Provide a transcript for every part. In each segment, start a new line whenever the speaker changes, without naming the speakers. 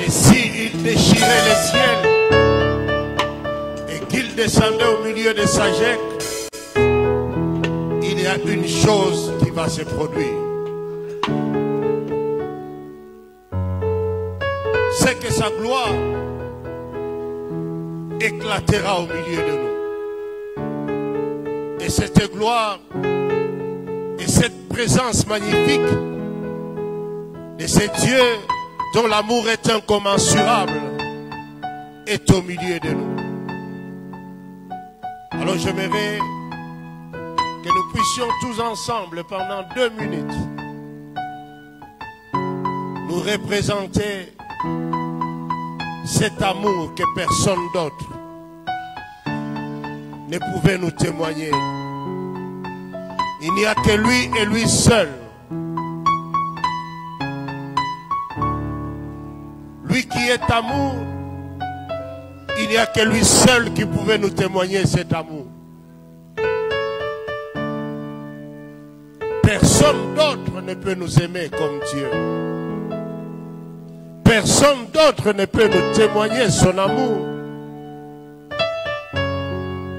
Et s'il déchirait les ciels et qu'il descendait au milieu de sa gecque, il y a une chose qui va se produire. C'est que sa gloire éclatera au milieu de nous. Et cette gloire et cette présence magnifique de ces dieux dont l'amour est incommensurable est au milieu de nous. Alors j'aimerais que nous puissions tous ensemble pendant 2 minutes nous représenter cet amour que personne d'autre ne pouvait nous témoigner. Il n'y a que lui et lui seul. Lui qui est amour, il n'y a que lui seul qui pouvait nous témoigner cet amour. Personne d'autre ne peut nous aimer comme Dieu. Personne d'autre ne peut nous témoigner son amour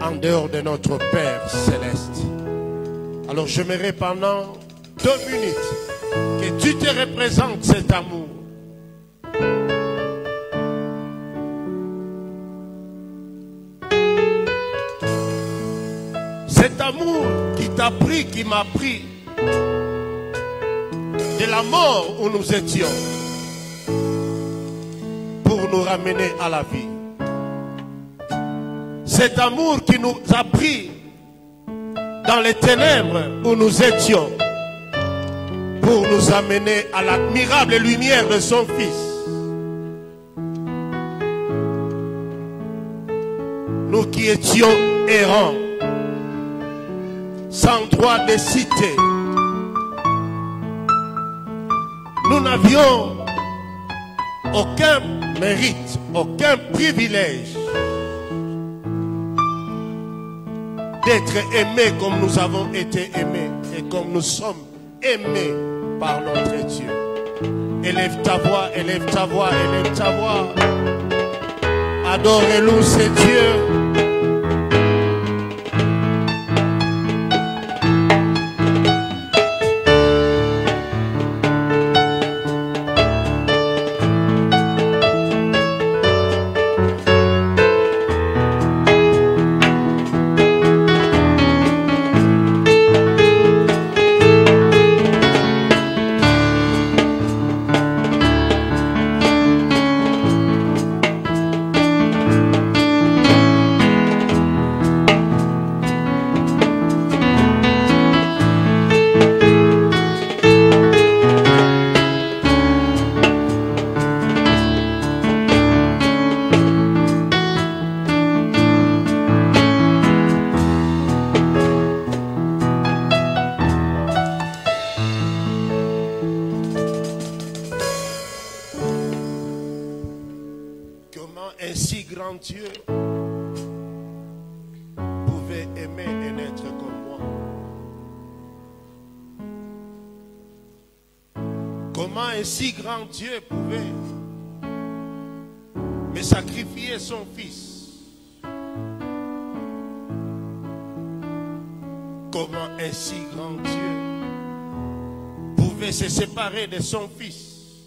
en dehors de notre Père céleste. Alors j'aimerais pendant 2 minutes que tu te représentes cet amour. Cet amour qui t'a pris, qui m'a pris de la mort où nous étions pour nous ramener à la vie. Cet amour qui nous a pris dans les ténèbres où nous étions pour nous amener à l'admirable lumière de son Fils. Nous qui étions errants, sans droit de cité, nous n'avions aucun mérite, aucun privilège d'être aimés comme nous avons été aimés et comme nous sommes aimés par notre Dieu. Élève ta voix, élève ta voix, élève ta voix. Adorez-nous, c'est Dieu. Un si grand Dieu pouvait aimer un être comme moi. Comment un si grand Dieu pouvait me sacrifier son Fils? Comment un si grand Dieu pouvait se séparer de son Fils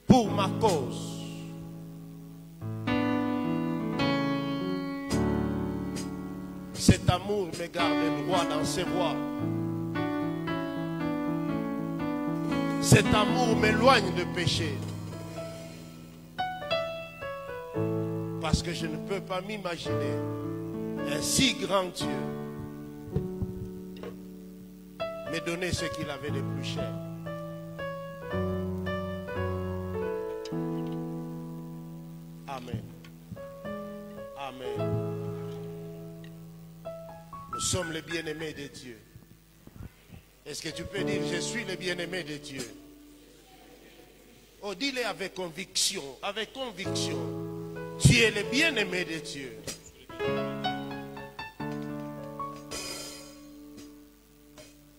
pour ma cause? Cet amour me garde droit dans ses voies. Cet amour m'éloigne de péché. Parce que je ne peux pas m'imaginer un si grand Dieu me donner ce qu'il avait de plus cher. Amen. Amen. Nous sommes les bien-aimés de Dieu. Est-ce que tu peux dire, je suis le bien-aimé de Dieu? Oh, dis-le avec conviction, avec conviction. Tu es le bien-aimé de Dieu.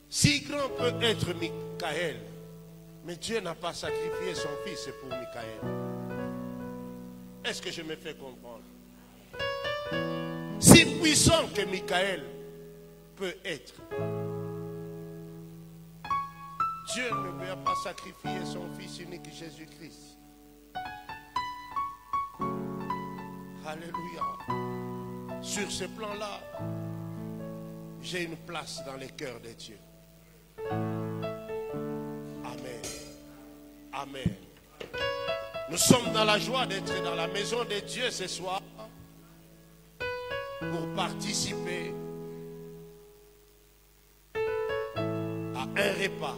Si grand peut être Michaël, mais Dieu n'a pas sacrifié son fils pour Michaël. Est-ce que je me fais comprendre? Si puissant que Michael peut être, Dieu ne peut pas sacrifier son Fils unique Jésus-Christ. Alléluia. Sur ce plan-là, j'ai une place dans les cœurs de Dieu. Amen. Amen. Nous sommes dans la joie d'être dans la maison de Dieu ce soir pour participer à un repas,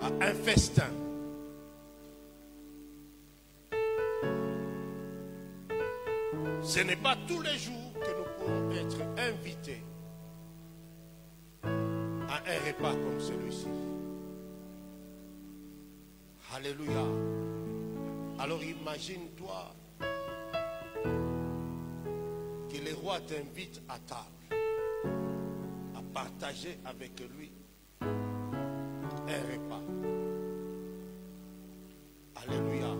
à un festin. Ce n'est pas tous les jours que nous pouvons être invités à un repas comme celui-ci. Alléluia. Alors imagine-toi que le roi t'invite à table, à partager avec lui un repas. Alléluia.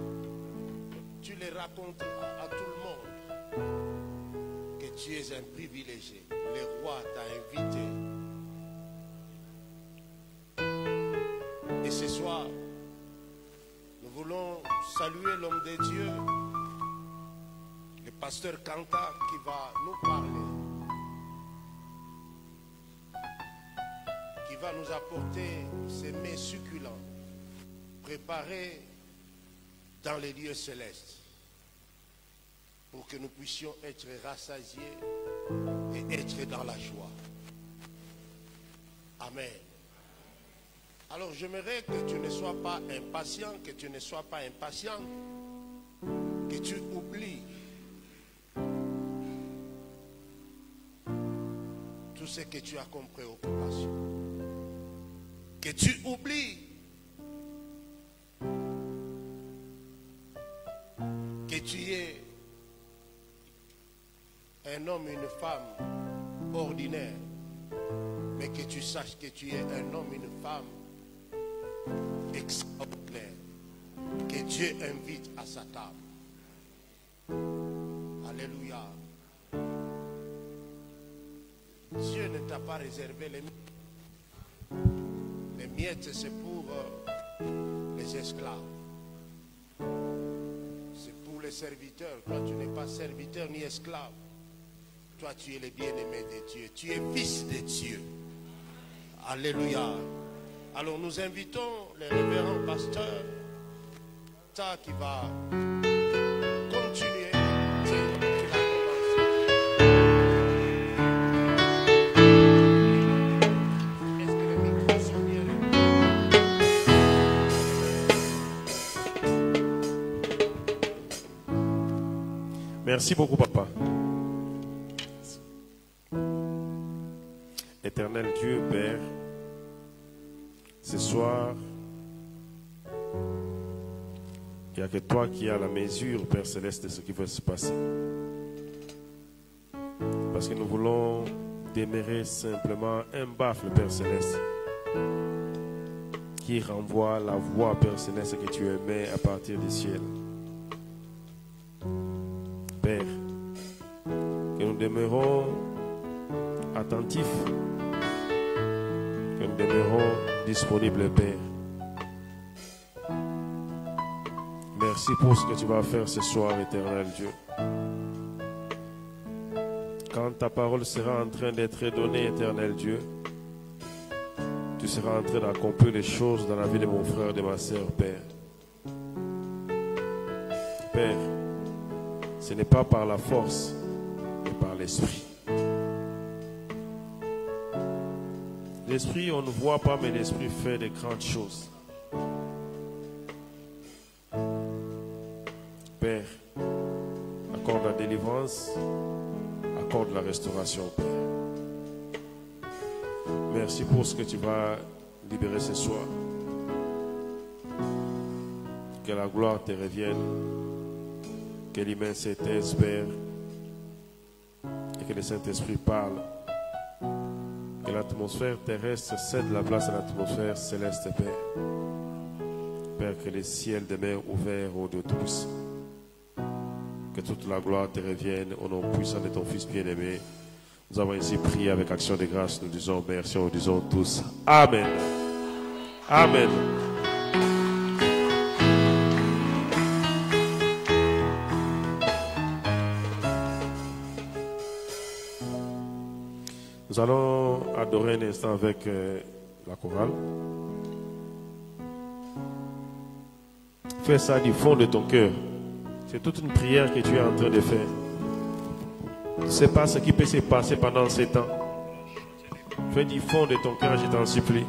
Tu les racontes à tout le monde que tu es un privilégié. Le roi t'a invité. Et ce soir, nous voulons saluer l'homme de Dieu, le pasteur Kanta, qui va nous parler, qui va nous apporter ces mets succulents, préparés dans les lieux célestes, pour que nous puissions être rassasiés et être dans la joie. Amen. Alors j'aimerais que tu ne sois pas impatient, que tu ne sois pas impatient, que tu oublies tout ce que tu as comme préoccupation. Que tu oublies que tu es un homme, une femme ordinaire, mais que tu saches que tu es un homme, une femme extraordinaire, que Dieu invite à sa table. Alléluia. Dieu ne t'a pas réservé les miettes. Les miettes, c'est pour les esclaves. C'est pour les serviteurs. Toi, tu n'es pas serviteur ni esclave. Toi, tu es le bien-aimé de Dieu. Tu es fils de Dieu. Alléluia. Alors, nous invitons le révérend pasteur qui va continuer. Est-ce que les micros sont bien là?
Merci beaucoup, papa. Éternel Dieu, Père, ce soir, il n'y a que toi qui as la mesure, Père Céleste, de ce qui va se passer. Parce que nous voulons demeurer simplement un baffle, Père Céleste, qui renvoie la voix, Père Céleste, que tu émets à partir du ciel. Père, que nous demeurons attentifs, que nous demeurons disponibles, Père. Merci pour ce que tu vas faire ce soir, éternel Dieu. Quand ta parole sera en train d'être donnée, éternel Dieu, tu seras en train d'accomplir les choses dans la vie de mon frère et de ma sœur, Père. Père, ce n'est pas par la force, mais par l'esprit. L'esprit, on ne voit pas, mais l'esprit fait de grandes choses. Père, accorde la délivrance, accorde la restauration, Père. Merci pour ce que tu vas libérer ce soir. Que la gloire te revienne, que l'immensité espère, et que le Saint-Esprit parle. Que l'atmosphère terrestre cède la place à l'atmosphère céleste, Père. Père, que les ciels demeurent ouverts aux de tous. Que toute la gloire te revienne au nom puissant de ton Fils bien-aimé. Nous avons ainsi prié avec action de grâce. Nous disons merci, nous disons tous Amen. Amen. Nous allons adorer un instant avec la chorale. Fais ça du fond de ton cœur. C'est toute une prière que tu es en train de faire. Tu ne sais pas ce qui peut se passer pendant ces temps. Fais du fond de ton cœur, je t'en supplie.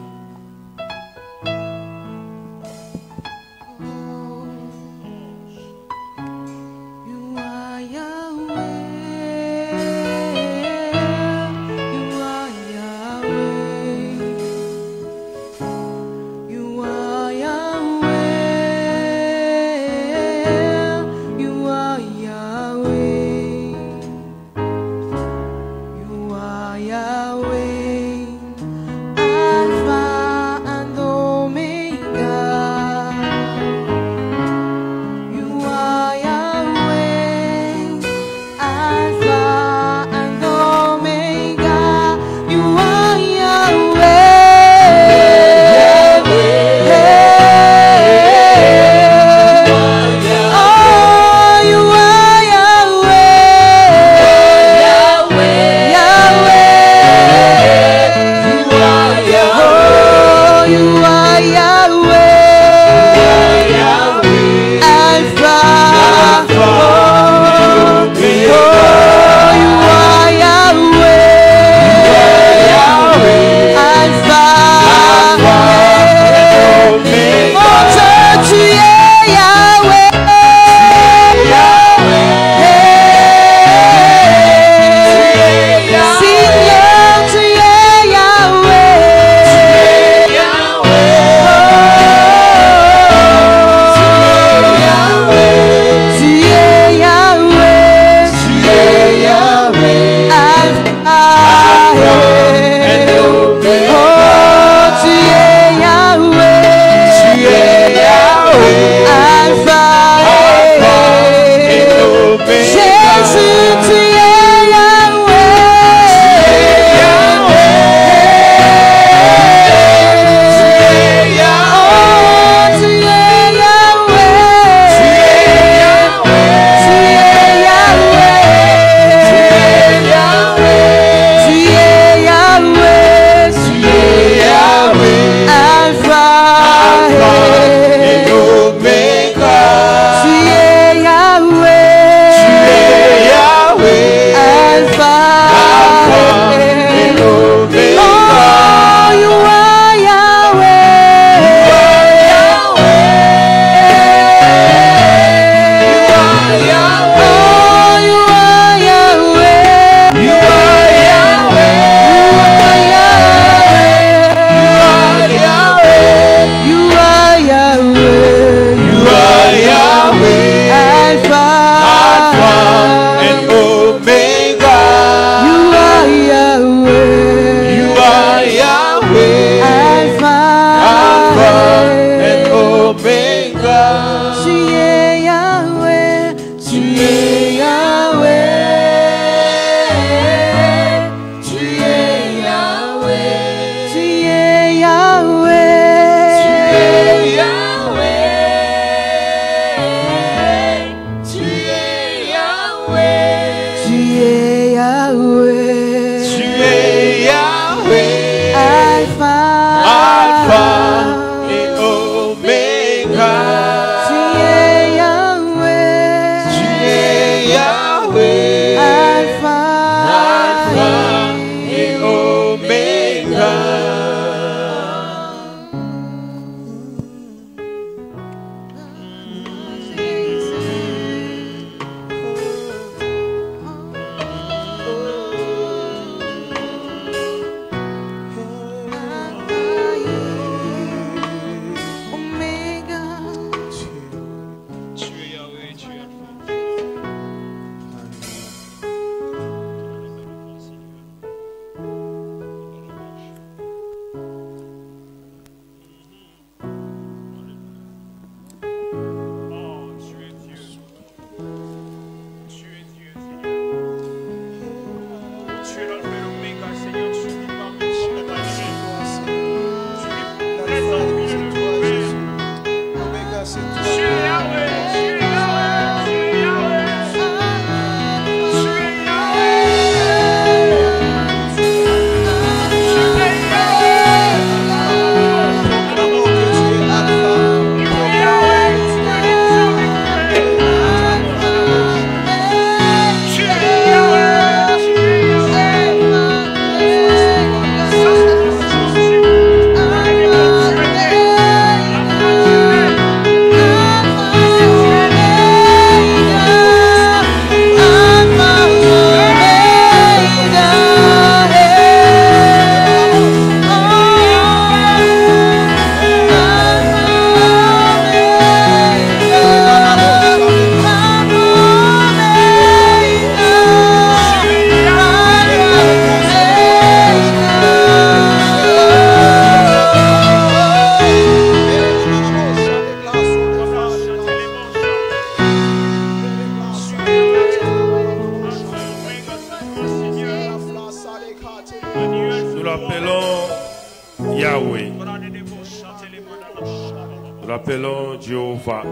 l'appelons Jéhovah.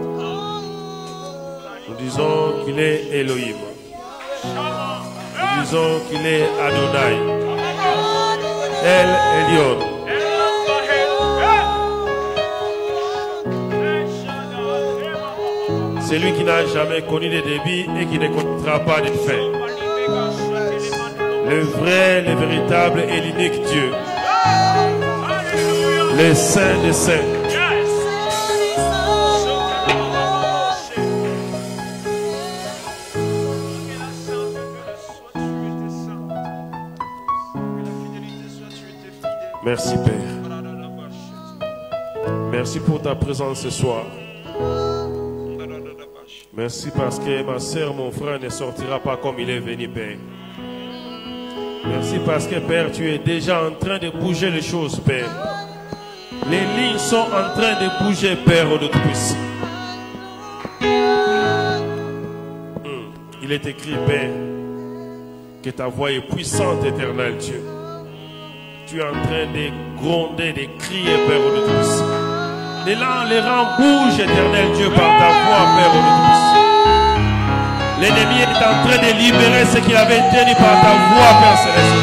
Nous disons qu'il est Elohim. Nous disons qu'il est Adonai. El Elyon. C'est lui qui n'a jamais connu de débit et qui ne connaîtra pas de fin. Le vrai, le véritable et l'unique Dieu. Le Saint des Saints. Merci Père. Merci pour ta présence ce soir. Merci parce que ma soeur, mon frère ne sortira pas comme il est venu, Père. Merci parce que Père, tu es déjà en train de bouger les choses, Père. Les lignes sont en train de bouger, Père, de Tout-Puissant. Il est écrit, Père, que ta voix est puissante, éternel Dieu. Tu es en train de gronder, de crier, Père, de Tout-Puissant. Les rangs bougent, éternel Dieu, par ta voix, Père, de Tout-Puissant. L'ennemi est en train de libérer ce qu'il avait tenu par ta voix, Père Céleste.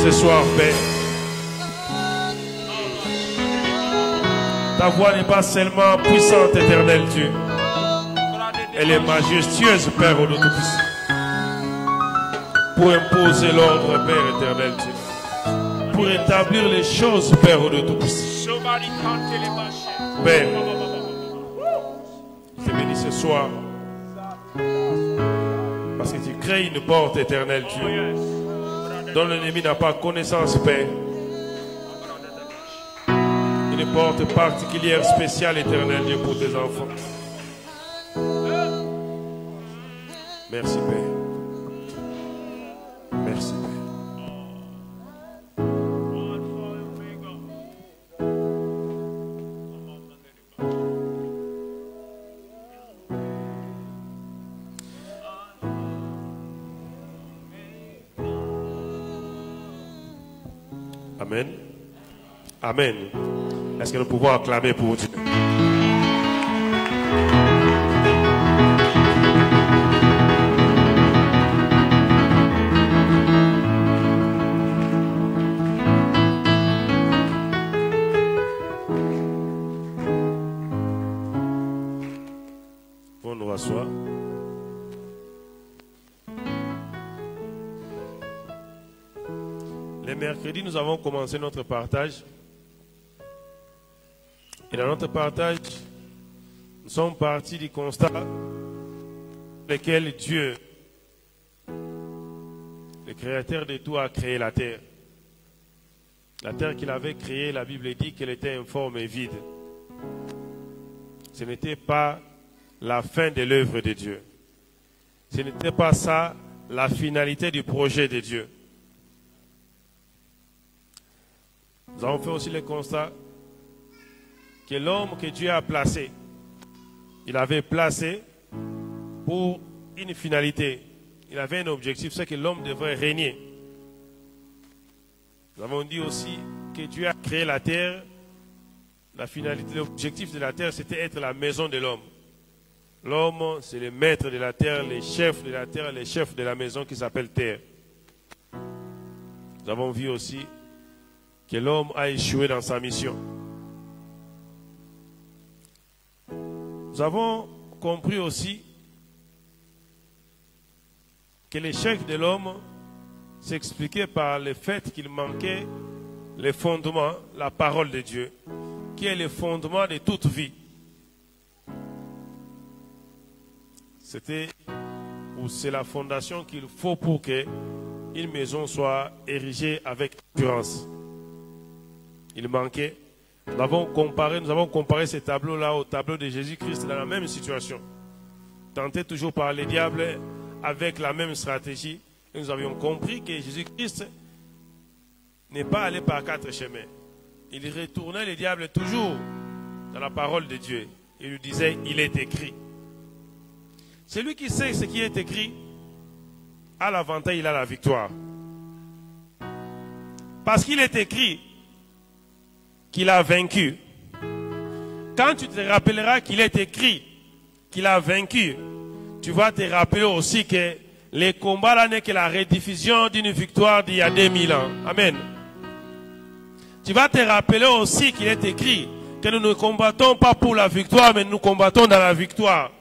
Ce soir, Père, ta voix n'est pas seulement puissante, éternel Dieu. Elle est majestueuse, Père, de Tout-Puissant. Pour imposer l'ordre, Père éternel Dieu. Pour établir les choses, Père de Tout-Puissant. Père, je te bénis ce soir. Parce que tu crées une porte, éternel Dieu, dont l'ennemi n'a pas connaissance, Père. Une porte particulière, spéciale, éternel Dieu, pour tes enfants. Merci, Père. Merci, Père. Amen. Amen. Est-ce que nous pouvons acclamer pour Dieu? On nous rasseoir. Les mercredis, nous avons commencé notre partage. Et dans notre partage, nous sommes partis du constat dans lequel Dieu, le créateur de tout, a créé la terre. La terre qu'il avait créée, la Bible dit qu'elle était informe et vide. Ce n'était pas la fin de l'œuvre de Dieu. Ce n'était pas ça la finalité du projet de Dieu. Nous avons fait aussi le constat que l'homme que Dieu a placé, il avait placé pour une finalité. Il avait un objectif, c'est que l'homme devrait régner. Nous avons dit aussi que Dieu a créé la terre. La finalité, l'objectif de la terre, c'était être la maison de l'homme. L'homme, c'est le maître de la terre, le chef de la terre, le chef de la maison qui s'appelle terre. Nous avons vu aussi que l'homme a échoué dans sa mission. Nous avons compris aussi que l'échec de l'homme s'expliquait par le fait qu'il manquait le fondement, la parole de Dieu, qui est le fondement de toute vie. C'est la fondation qu'il faut pour qu'une maison soit érigée avec assurance. Il manquait. Nous avons comparé ce tableau-là au tableau de Jésus-Christ dans la même situation. Tenté toujours par les diables avec la même stratégie. Et nous avions compris que Jésus-Christ n'est pas allé par 4 chemins. Il retournait les diables toujours dans la parole de Dieu. Il lui disait, il est écrit. Celui qui sait ce qui est écrit a l'avantage, il a la victoire. Parce qu'il est écrit qu'il a vaincu
Quand tu te rappelleras qu'il est écrit qu'il a vaincu, tu vas te rappeler aussi que les combats là n'est que la rediffusion d'une victoire d'il y a 2000 ans. Amen. Tu vas te rappeler aussi qu'il est écrit que nous ne combattons pas pour la victoire, mais nous combattons dans la victoire.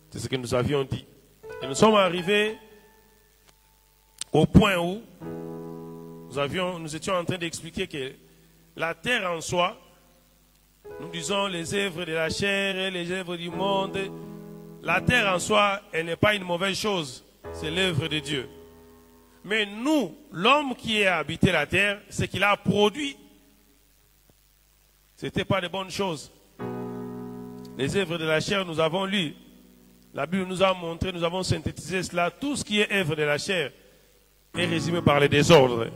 C'est ce que nous avions dit. Et nous sommes arrivés au point où nous étions en train d'expliquer que la terre en soi, nous disons les œuvres de la chair et les œuvres du monde, la terre en soi, elle n'est pas une mauvaise chose, c'est l'œuvre de Dieu. Mais nous, l'homme qui a habité la terre, ce qu'il a produit, ce n'était pas de bonnes choses. Les œuvres de la chair, nous avons lu. La Bible nous a montré, nous avons synthétisé cela. Tout ce qui est œuvre de la chair est résumé par les désordres.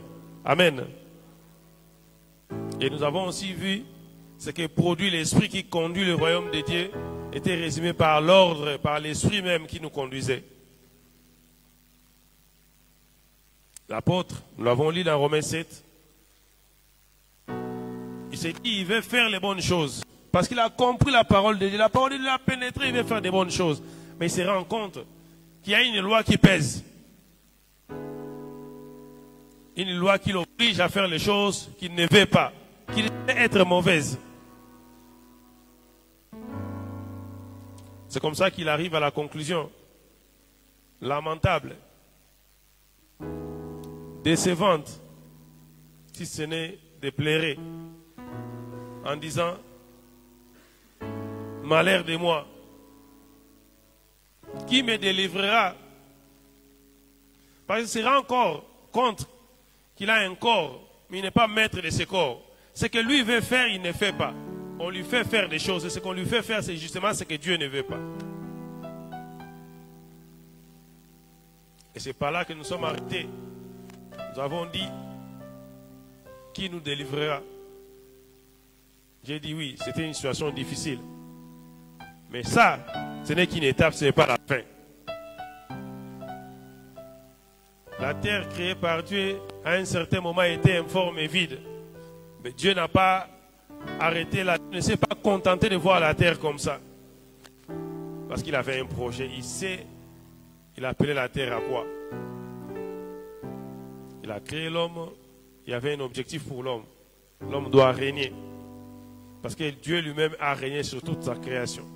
Amen. Et nous avons aussi vu ce que produit l'esprit qui conduit le royaume de Dieu était résumé par l'ordre, par l'esprit même qui nous conduisait. L'apôtre, nous l'avons lu dans Romains 7, il s'est dit, il veut faire les bonnes choses. Parce qu'il a compris la parole de Dieu. La parole de Dieu l'a pénétré, il veut faire des bonnes choses. Mais il se rend compte qu'il y a une loi qui pèse. Une loi qui l'oblige à faire les choses qu'il ne veut pas, qu'il veut être mauvaise. C'est comme ça qu'il arrive à la conclusion lamentable, décevante, si ce n'est de pleurer, en disant « Malheur de moi, qui me délivrera ?» Parce qu'il se rend encore compte qu'il a un corps, mais il n'est pas maître de ce corps. Ce que lui veut faire, il ne fait pas. On lui fait faire des choses, et ce qu'on lui fait faire, c'est justement ce que Dieu ne veut pas. Et c'est par là que nous sommes arrêtés. Nous avons dit, qui nous délivrera? J'ai dit oui, c'était une situation difficile. Mais ça, ce n'est qu'une étape, ce n'est pas la fin. La terre créée par Dieu, à un certain moment, était informe et vide. Mais Dieu n'a pas arrêté là. Il ne s'est pas contenté de voir la terre comme ça. Parce qu'il avait un projet. Il appelait la terre à quoi? Il a créé l'homme. Il y avait un objectif pour l'homme. L'homme doit régner. Parce que Dieu lui-même a régné sur toute sa création.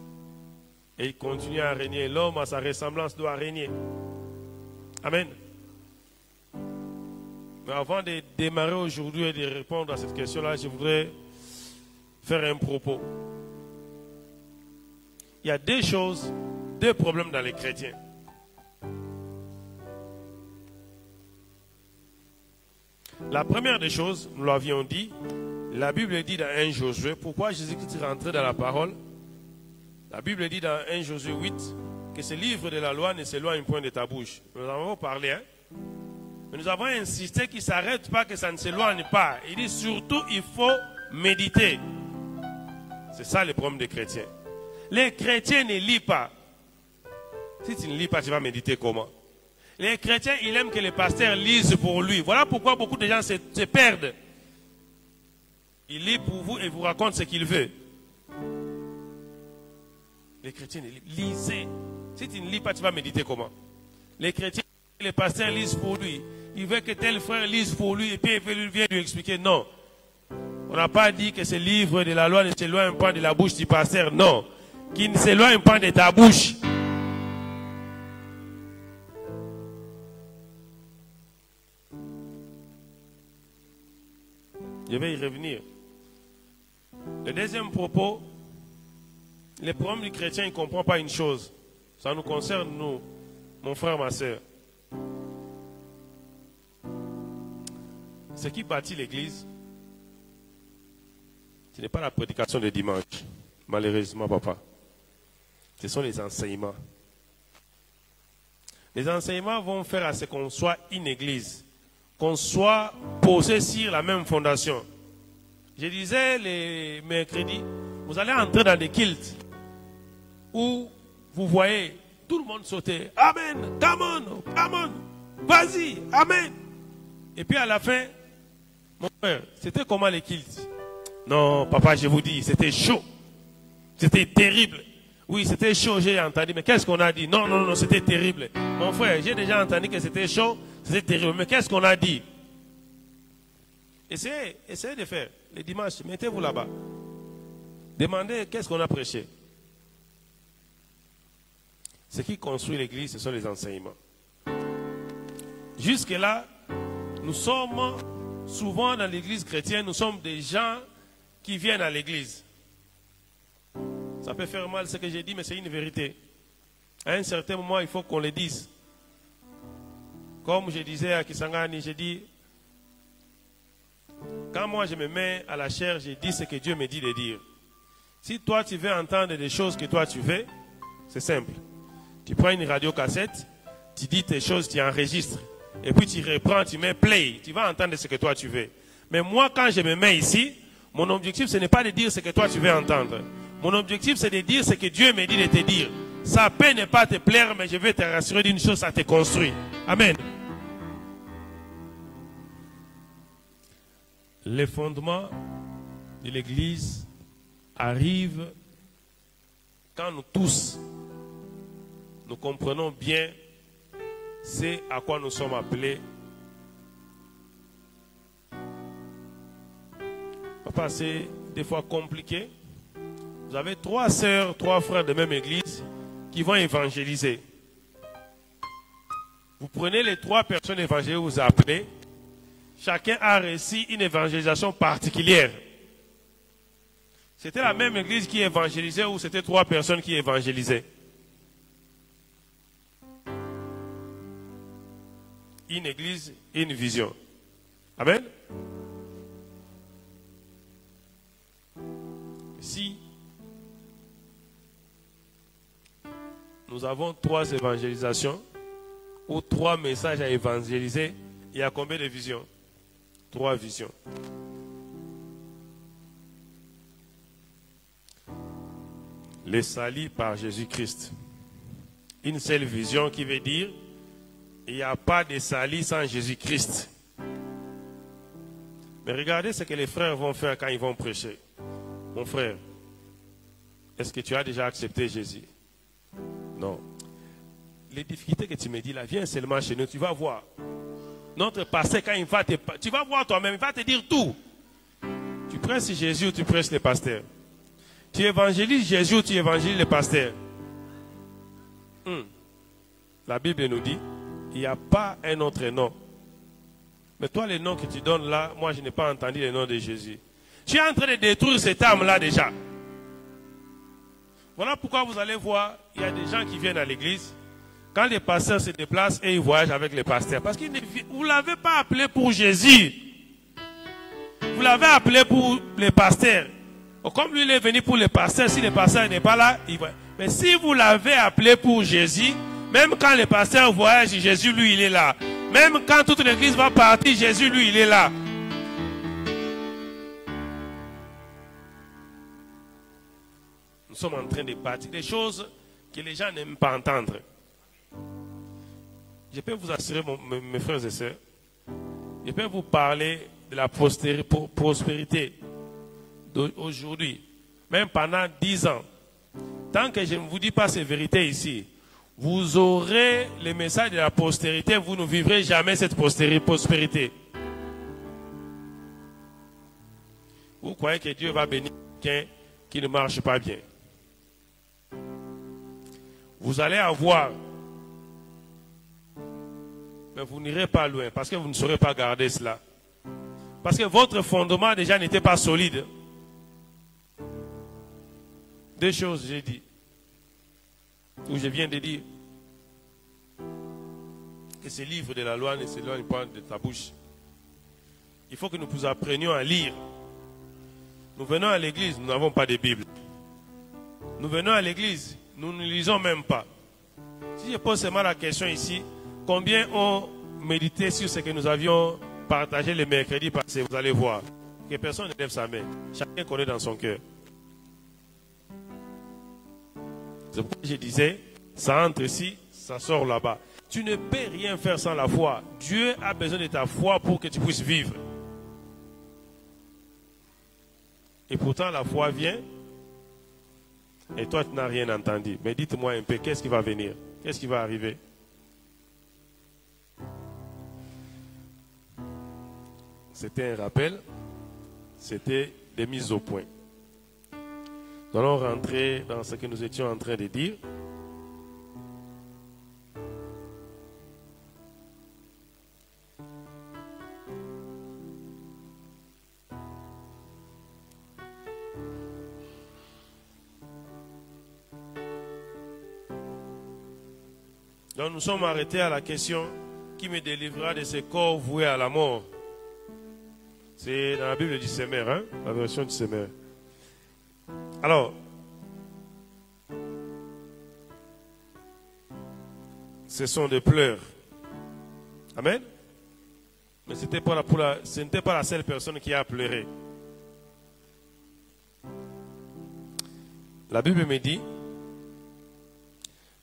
Et il continue à régner. L'homme, à sa ressemblance, doit régner. Amen. Mais avant de démarrer aujourd'hui et de répondre à cette question-là, je voudrais faire un propos. Il y a deux problèmes dans les chrétiens. La première des choses, nous l'avions dit, la Bible dit dans 1 Josué, pourquoi Jésus-Christ est rentré dans la parole? La Bible dit dans 1 Josué 8 que ce livre de la loi ne s'éloigne point de ta bouche. Nous en avons parlé, hein? Mais nous avons insisté qu'il ne s'arrête pas, que ça ne s'éloigne pas. Il dit surtout, il faut méditer. C'est ça le problème des chrétiens. Les chrétiens ne lisent pas. Si tu ne lis pas, tu vas méditer comment? Les chrétiens, ils aiment que les pasteurs lisent pour lui. Voilà pourquoi beaucoup de gens se perdent. Il lit pour vous et vous raconte ce qu'il veut. Les chrétiens, lisez. Si tu ne lis pas, tu vas méditer comment? Les chrétiens, les pasteurs lisent pour lui. Il veut que tel frère lise pour lui et puis il vient lui expliquer. Non. On n'a pas dit que ce livre de la loi ne s'éloigne pas de la bouche du pasteur. Non. Qu'il ne s'éloigne pas de ta bouche. Je vais y revenir. Le deuxième propos, le problème du chrétien, il ne comprend pas une chose. Ça nous concerne, nous, mon frère, ma soeur. Ce qui bâtit l'église, ce n'est pas la prédication de dimanche, malheureusement, papa. Ce sont les enseignements. Les enseignements vont faire à ce qu'on soit une église, qu'on soit posé sur la même fondation. Je disais les mercredis, vous allez entrer dans des cultes où vous voyez tout le monde sauter. Amen, come on, vas-y, amen. Et puis à la fin, Mon frère, c'était comment les kilts? Non, papa, je vous dis, c'était chaud. C'était terrible. Oui, c'était chaud, j'ai entendu. Mais qu'est-ce qu'on a dit? Non, non, non, c'était terrible. Mon frère, j'ai déjà entendu que c'était chaud, c'était terrible. Mais qu'est-ce qu'on a dit? Essayez de faire. Les dimanches, mettez-vous là-bas. Demandez qu'est-ce qu'on a prêché. Ce qui construit l'église, ce sont les enseignements. Jusque-là, nous sommes souvent dans l'église chrétienne, nous sommes des gens qui viennent à l'église. Ça peut faire mal ce que j'ai dit, mais c'est une vérité. À un certain moment, il faut qu'on le dise. Comme je disais à Kisangani, j'ai dit, quand moi je me mets à la chair, je dis ce que Dieu me dit de dire. Si toi tu veux entendre des choses que toi tu veux, c'est simple. Tu prends une radio-cassette, tu dis tes choses, tu enregistres. Et puis tu reprends, tu mets play. Tu vas entendre ce que toi tu veux. Mais moi, quand je me mets ici, mon objectif, ce n'est pas de dire ce que toi tu veux entendre. Mon objectif, c'est de dire ce que Dieu me dit de te dire. Ça peut ne pas te plaire, mais je vais te rassurer d'une chose, ça te construit. Amen. Les fondements de l'église arrivent quand nous tous, nous comprenons bien c'est à quoi nous sommes appelés. Papa, c'est des fois compliqué. Vous avez 3 sœurs, 3 frères de même église qui vont évangéliser. Vous prenez les 3 personnes évangélisées, vous appelez. Chacun a reçu une évangélisation particulière. C'était la même église qui évangélisait ou c'était 3 personnes qui évangélisaient? Une église, une vision. Amen. Si nous avons 3 évangélisations ou 3 messages à évangéliser, il y a combien de visions? 3 visions. Les salis par Jésus-Christ. Une seule vision qui veut dire il n'y a pas de salis sans Jésus-Christ. Mais regardez ce que les frères vont faire quand ils vont prêcher. Mon frère, est-ce que tu as déjà accepté Jésus? Non. Les difficultés que tu me dis là, viens seulement chez nous, tu vas voir. Notre pasteur, quand il va te... Tu vas voir toi-même, il va te dire tout. Tu prêches Jésus ou tu prêches le pasteur? Tu évangélises Jésus ou tu évangélises le pasteur? La Bible nous dit, il n'y a pas un autre nom. Mais toi, les noms que tu donnes là, moi, je n'ai pas entendu le nom de Jésus. Tu es en train de détruire cette âme-là déjà. Voilà pourquoi vous allez voir, il y a des gens qui viennent à l'église. Quand les pasteurs se déplacent et ils voyagent avec les pasteurs. Parce que vous ne l'avez pas appelé pour Jésus. Vous l'avez appelé pour les pasteurs. Comme lui, il est venu pour les pasteurs, si le pasteur n'est pas là, il va. Mais si vous l'avez appelé pour Jésus, même quand les pasteurs voyagent, Jésus, lui, il est là. Même quand toute l'église va partir, Jésus, lui, il est là. Nous sommes en train de bâtir des choses que les gens n'aiment pas entendre. Je peux vous assurer, mes frères et sœurs, je peux vous parler de la prospérité d'aujourd'hui, même pendant 10 ans. Tant que je ne vous dis pas ces vérités ici, vous aurez le message de la postérité, vous ne vivrez jamais cette prospérité. Vous croyez que Dieu va bénir quelqu'un qui ne marche pas bien? Vous allez avoir, mais vous n'irez pas loin parce que vous ne saurez pas garder cela. Parce que votre fondement déjà n'était pas solide. 2 choses, j'ai dit, ou je viens de dire, que ce livre de la loi ne s'éloigne pas de ta bouche. Il faut que nous apprenions à lire. Nous venons à l'église, nous n'avons pas de Bible. Nous venons à l'église, nous ne lisons même pas. Si je pose seulement la question ici, combien ont médité sur ce que nous avions partagé le mercredi passé? Vous allez voir que personne ne lève sa main. Chacun connaît dans son cœur. C'est pourquoi je disais, ça entre ici, ça sort là-bas. Tu ne peux rien faire sans la foi. Dieu a besoin de ta foi pour que tu puisses vivre. Et pourtant, la foi vient. Et toi, tu n'as rien entendu. Mais dites-moi un peu, qu'est-ce qui va venir? Qu'est-ce qui va arriver? C'était un rappel. C'était des mises au point. Nous allons rentrer dans ce que nous étions en train de dire. Donc nous sommes arrêtés à la question qui me délivrera de ce corps voué à la mort. C'est dans la Bible du Semeur, hein? La version du Semeur. Alors, ce sont des pleurs. Amen. Mais ce n'était pas la seule personne qui a pleuré. La Bible me dit,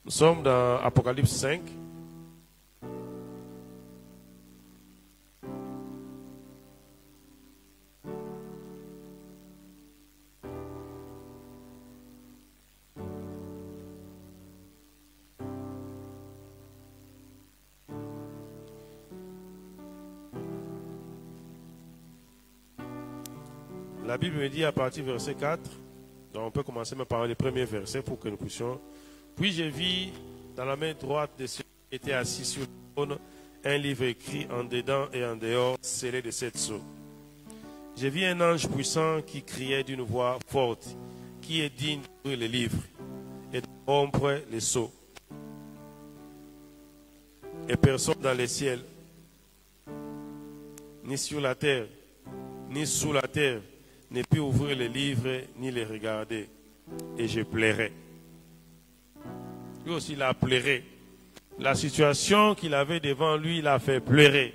nous sommes dans Apocalypse 5. La Bible me dit à partir du verset 4, donc on peut commencer même par les premiers versets pour que nous puissions. Puis je vis dans la main droite de celui qui était assis sur le trône un livre écrit en dedans et en dehors, scellé de 7 sceaux. J'ai vu un ange puissant qui criait d'une voix forte, qui est digne d'ouvrir le livre et de rompre les sceaux. Et personne dans les ciels, ni sur la terre, ni sous la terre, ne put ouvrir le livre ni les regarder. Et je pleurais. Lui aussi, il a pleuré. La situation qu'il avait devant lui, il a fait pleurer.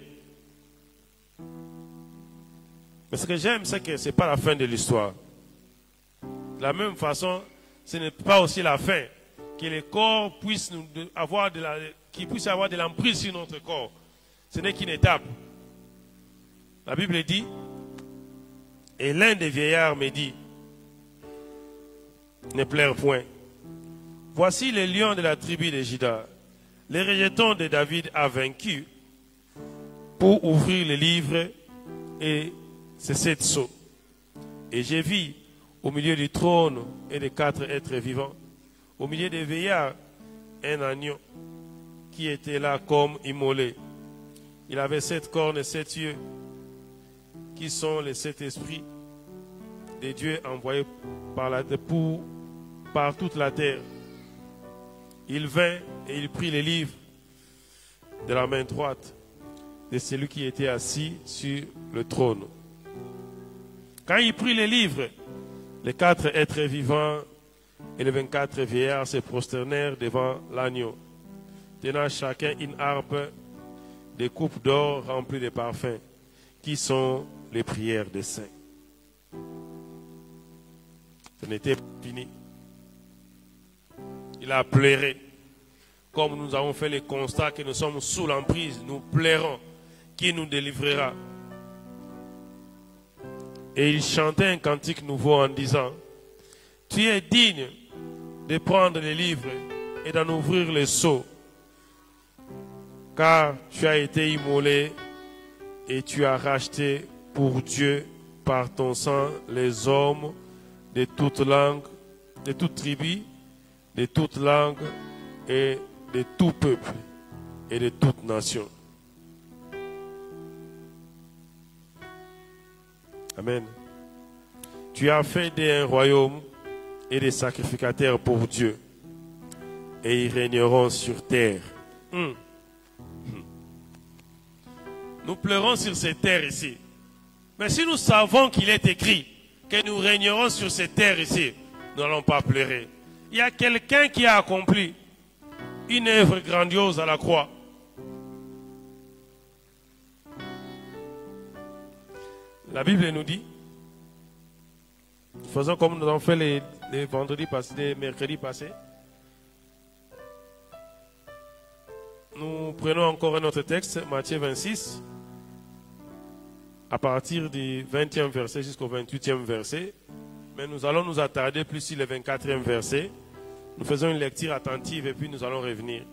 Mais ce que j'aime, c'est que ce n'est pas la fin de l'histoire. De la même façon, ce n'est pas aussi la fin. Que le corps puisse avoir de l'emprise sur notre corps. Ce n'est qu'une étape. La Bible dit, et l'un des vieillards me dit, ne pleure point. Voici les lions de la tribu de Juda. Les rejetons de David a vaincu pour ouvrir le livre et ses 7 sceaux. Et j'ai vu au milieu du trône et des 4 êtres vivants, au milieu des vieillards, un agneau qui était là comme immolé. Il avait 7 cornes et 7 yeux, qui sont les 7 esprits des dieux envoyés par toute la terre. Il vint et il prit les livres de la main droite de celui qui était assis sur le trône. Quand il prit les livres, les 4 êtres vivants et les 24 vieillards se prosternèrent devant l'agneau, tenant chacun une harpe, des coupes d'or remplies de parfums, qui sont les prières des saints. Ce n'était pas fini. Il a pleuré. Comme nous avons fait le constat que nous sommes sous l'emprise, nous pleurons. Qui nous délivrera? Et il chantait un cantique nouveau en disant, tu es digne de prendre les livres et d'en ouvrir les sceaux, car tu as été immolé et tu as racheté pour Dieu par ton sang les hommes de toute langue, de toute tribu, de toute langue et de tout peuple et de toute nation. Amen. Tu as fait d'eux un royaume et des sacrificateurs pour Dieu, et ils régneront sur terre. Nous pleurons sur cette terre ici. Mais si nous savons qu'il est écrit que nous régnerons sur cette terre ici, nous n'allons pas pleurer. Il y a quelqu'un qui a accompli une œuvre grandiose à la croix. La Bible nous dit, faisons comme nous avons fait les vendredis passés, les mercredis passés. Nous prenons encore un autre texte, Matthieu 26, à partir du 20e verset jusqu'au 28e verset. Mais nous allons nous attarder plus sur le 24e verset. Nous faisons une lecture attentive et puis nous allons revenir.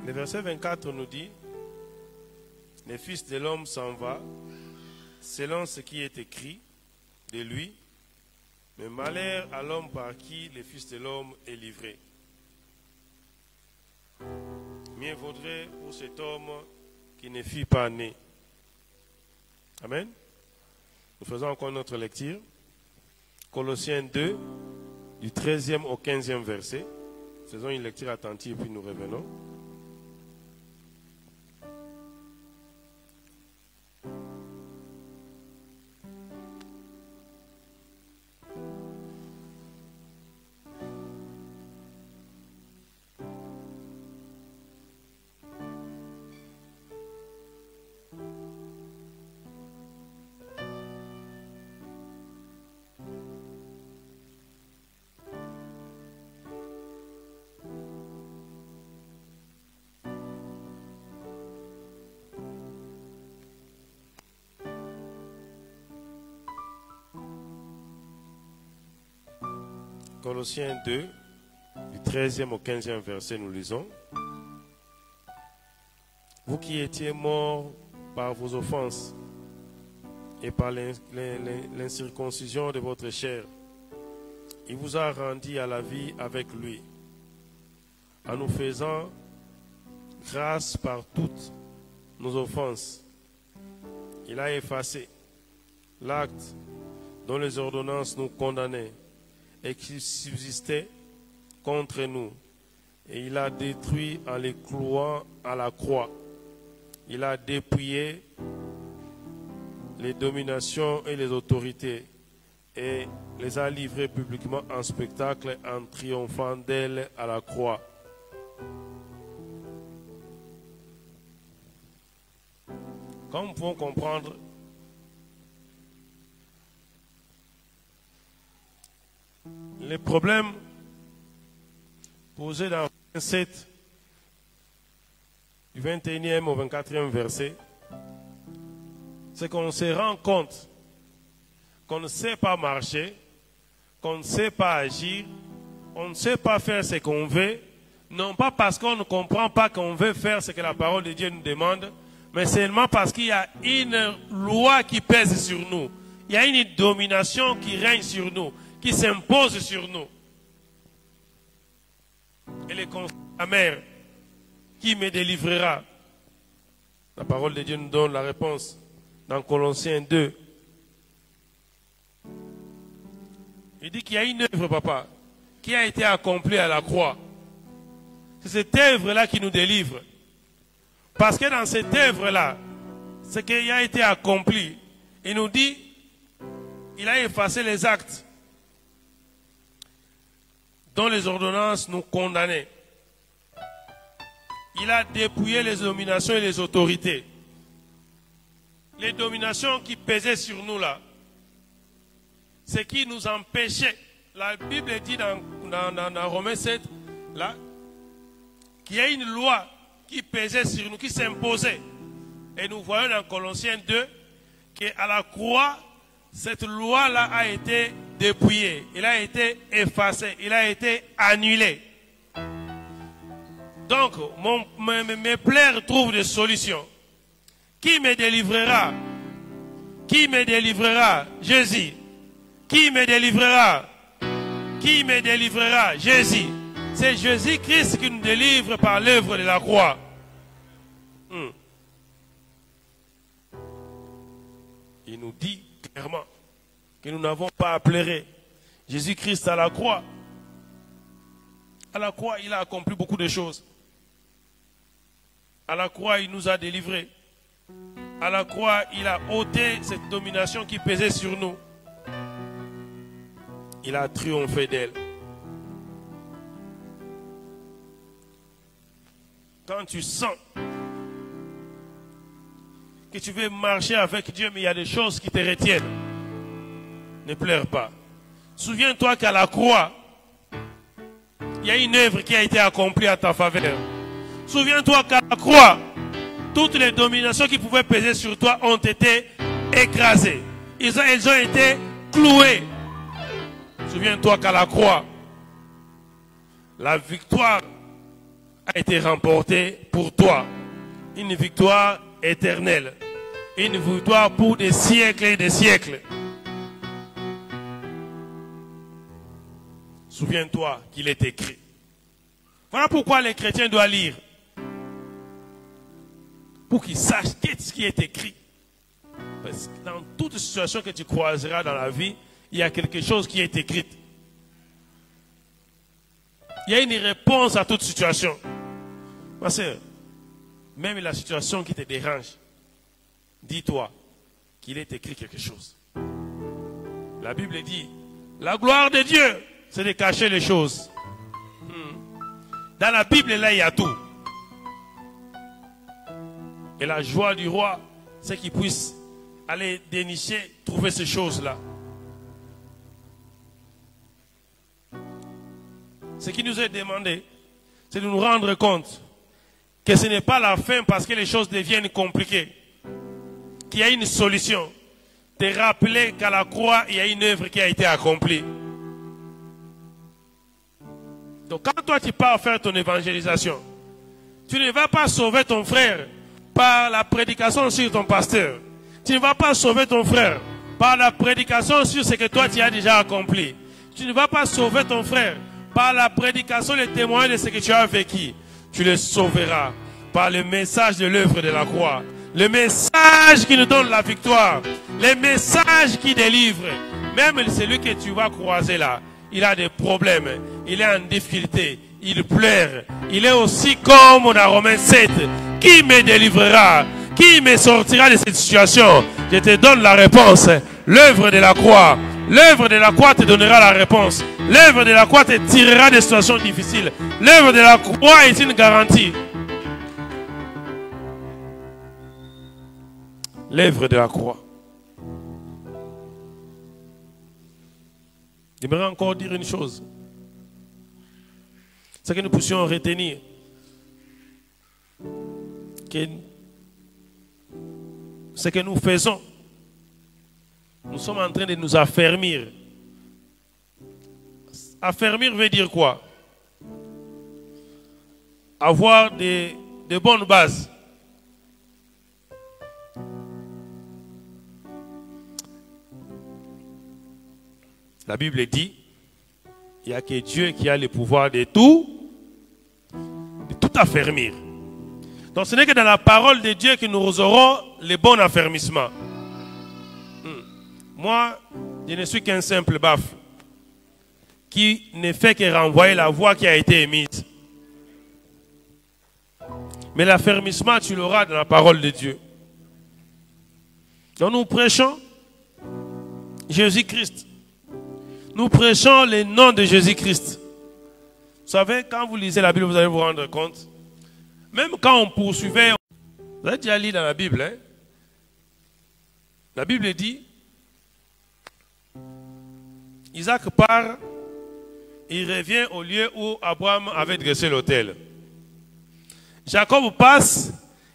Le verset 24 nous dit, le Fils de l'homme s'en va, selon ce qui est écrit de lui, mais malheur à l'homme par qui le Fils de l'homme est livré. Mieux vaudrait pour cet homme qui ne fut pas né. Amen. Nous faisons encore notre lecture. Colossiens 2, du 13e au 15e verset. Faisons une lecture attentive puis nous revenons. Colossiens 2, du 13e au 15e verset, nous lisons. Vous qui étiez morts par vos offenses et par l'incirconcision de votre chair, il vous a rendus à la vie avec lui, en nous faisant grâce par toutes nos offenses. Il a effacé l'acte dont les ordonnances nous condamnaient et qui subsistait contre nous. Et il a détruit en les clouant à la croix. Il a dépouillé les dominations et les autorités et les a livrées publiquement en spectacle en triomphant d'elles à la croix. Comme nous pouvons comprendre, les problèmes posés dans 27, du 21e au 24e verset, c'est qu'on se rend compte qu'on ne sait pas marcher, qu'on ne sait pas agir, on ne sait pas faire ce qu'on veut, non pas parce qu'on ne comprend pas qu'on veut faire ce que la parole de Dieu nous demande, mais seulement parce qu'il y a une loi qui pèse sur nous. Il y a une domination qui règne sur nous, qui s'impose sur nous. Et le conseil de la mère, qui me délivrera? La parole de Dieu nous donne la réponse dans Colossiens 2. Il dit qu'il y a une œuvre, papa, qui a été accomplie à la croix. C'est cette œuvre-là qui nous délivre. Parce que dans cette œuvre-là, ce qui a été accompli, il nous dit, il a effacé les actes dont les ordonnances nous condamnaient. Il a dépouillé les dominations et les autorités. Les dominations qui pesaient sur nous là, ce qui nous empêchait. La Bible dit dans Romains 7, là, qu'il y a une loi qui pesait sur nous, qui s'imposait. Et nous voyons dans Colossiens 2 qu'à la croix, cette loi-là a été dépouillée, elle a été effacée, elle a été annulée. Donc, mes plaies trouvent des solutions. Qui me délivrera? Qui me délivrera? Jésus. Qui me délivrera? Qui me délivrera? Jésus. C'est Jésus-Christ qui nous délivre par l'œuvre de la croix. Il nous dit clairement que nous n'avons pas à pleurer. Jésus-Christ à la croix. À la croix, il a accompli beaucoup de choses. À la croix, il nous a délivrés. À la croix, il a ôté cette domination qui pesait sur nous. Il a triomphé d'elle. Quand tu sens que tu veux marcher avec Dieu, mais il y a des choses qui te retiennent, ne pleure pas. Souviens-toi qu'à la croix, il y a une œuvre qui a été accomplie à ta faveur. Souviens-toi qu'à la croix, toutes les dominations qui pouvaient peser sur toi ont été écrasées. Elles ont été clouées. Souviens-toi qu'à la croix, la victoire a été remportée pour toi. Une victoire éternelle. Une victoire pour des siècles et des siècles. Souviens-toi qu'il est écrit. Voilà pourquoi les chrétiens doivent lire. Pour qu'ils sachent qu'est-ce qui est écrit. Parce que dans toute situation que tu croiseras dans la vie, il y a quelque chose qui est écrit. Il y a une réponse à toute situation. Ma sœur, même la situation qui te dérange, dis-toi qu'il est écrit quelque chose. La Bible dit, la gloire de Dieu, c'est de cacher les choses. Dans la Bible, là, il y a tout. Et la joie du roi, c'est qu'il puisse aller dénicher, trouver ces choses-là. Ce qui nous est demandé, c'est de nous rendre compte que ce n'est pas la fin parce que les choses deviennent compliquées. Qu'il y a une solution. Te rappeler qu'à la croix, il y a une œuvre qui a été accomplie. Donc quand toi tu pars faire ton évangélisation, tu ne vas pas sauver ton frère par la prédication sur ton pasteur. Tu ne vas pas sauver ton frère par la prédication sur ce que toi tu as déjà accompli. Tu ne vas pas sauver ton frère par la prédication, le témoignage de ce que tu as vécu. Tu le sauveras par le message de l'œuvre de la croix. Le message qui nous donne la victoire. Le message qui délivre. Même celui que tu vas croiser là, il a des problèmes. Il est en difficulté. Il pleure. Il est aussi comme on a Romains 7. Qui me délivrera? Qui me sortira de cette situation? Je te donne la réponse. L'œuvre de la croix. L'œuvre de la croix te donnera la réponse. L'œuvre de la croix te tirera des situations difficiles. L'œuvre de la croix est une garantie. L'œuvre de la croix. J'aimerais encore dire une chose. C'est que nous puissions retenir que ce que nous faisons, nous sommes en train de nous affermir. Affermir veut dire quoi? Avoir de bonnes bases. La Bible dit, il n'y a que Dieu qui a le pouvoir de tout affermir. Donc ce n'est que dans la parole de Dieu que nous aurons le bon affermissement. Moi, je ne suis qu'un simple baf qui ne fait que renvoyer la voix qui a été émise. Mais l'affermissement, tu l'auras dans la parole de Dieu. Donc nous prêchons Jésus-Christ. Nous prêchons le nom de Jésus-Christ. Vous savez, quand vous lisez la Bible, vous allez vous rendre compte. Même quand on poursuivait, vous avez déjà lu dans la Bible, hein? La Bible dit, Isaac part, il revient au lieu où Abraham avait dressé l'autel. Jacob passe,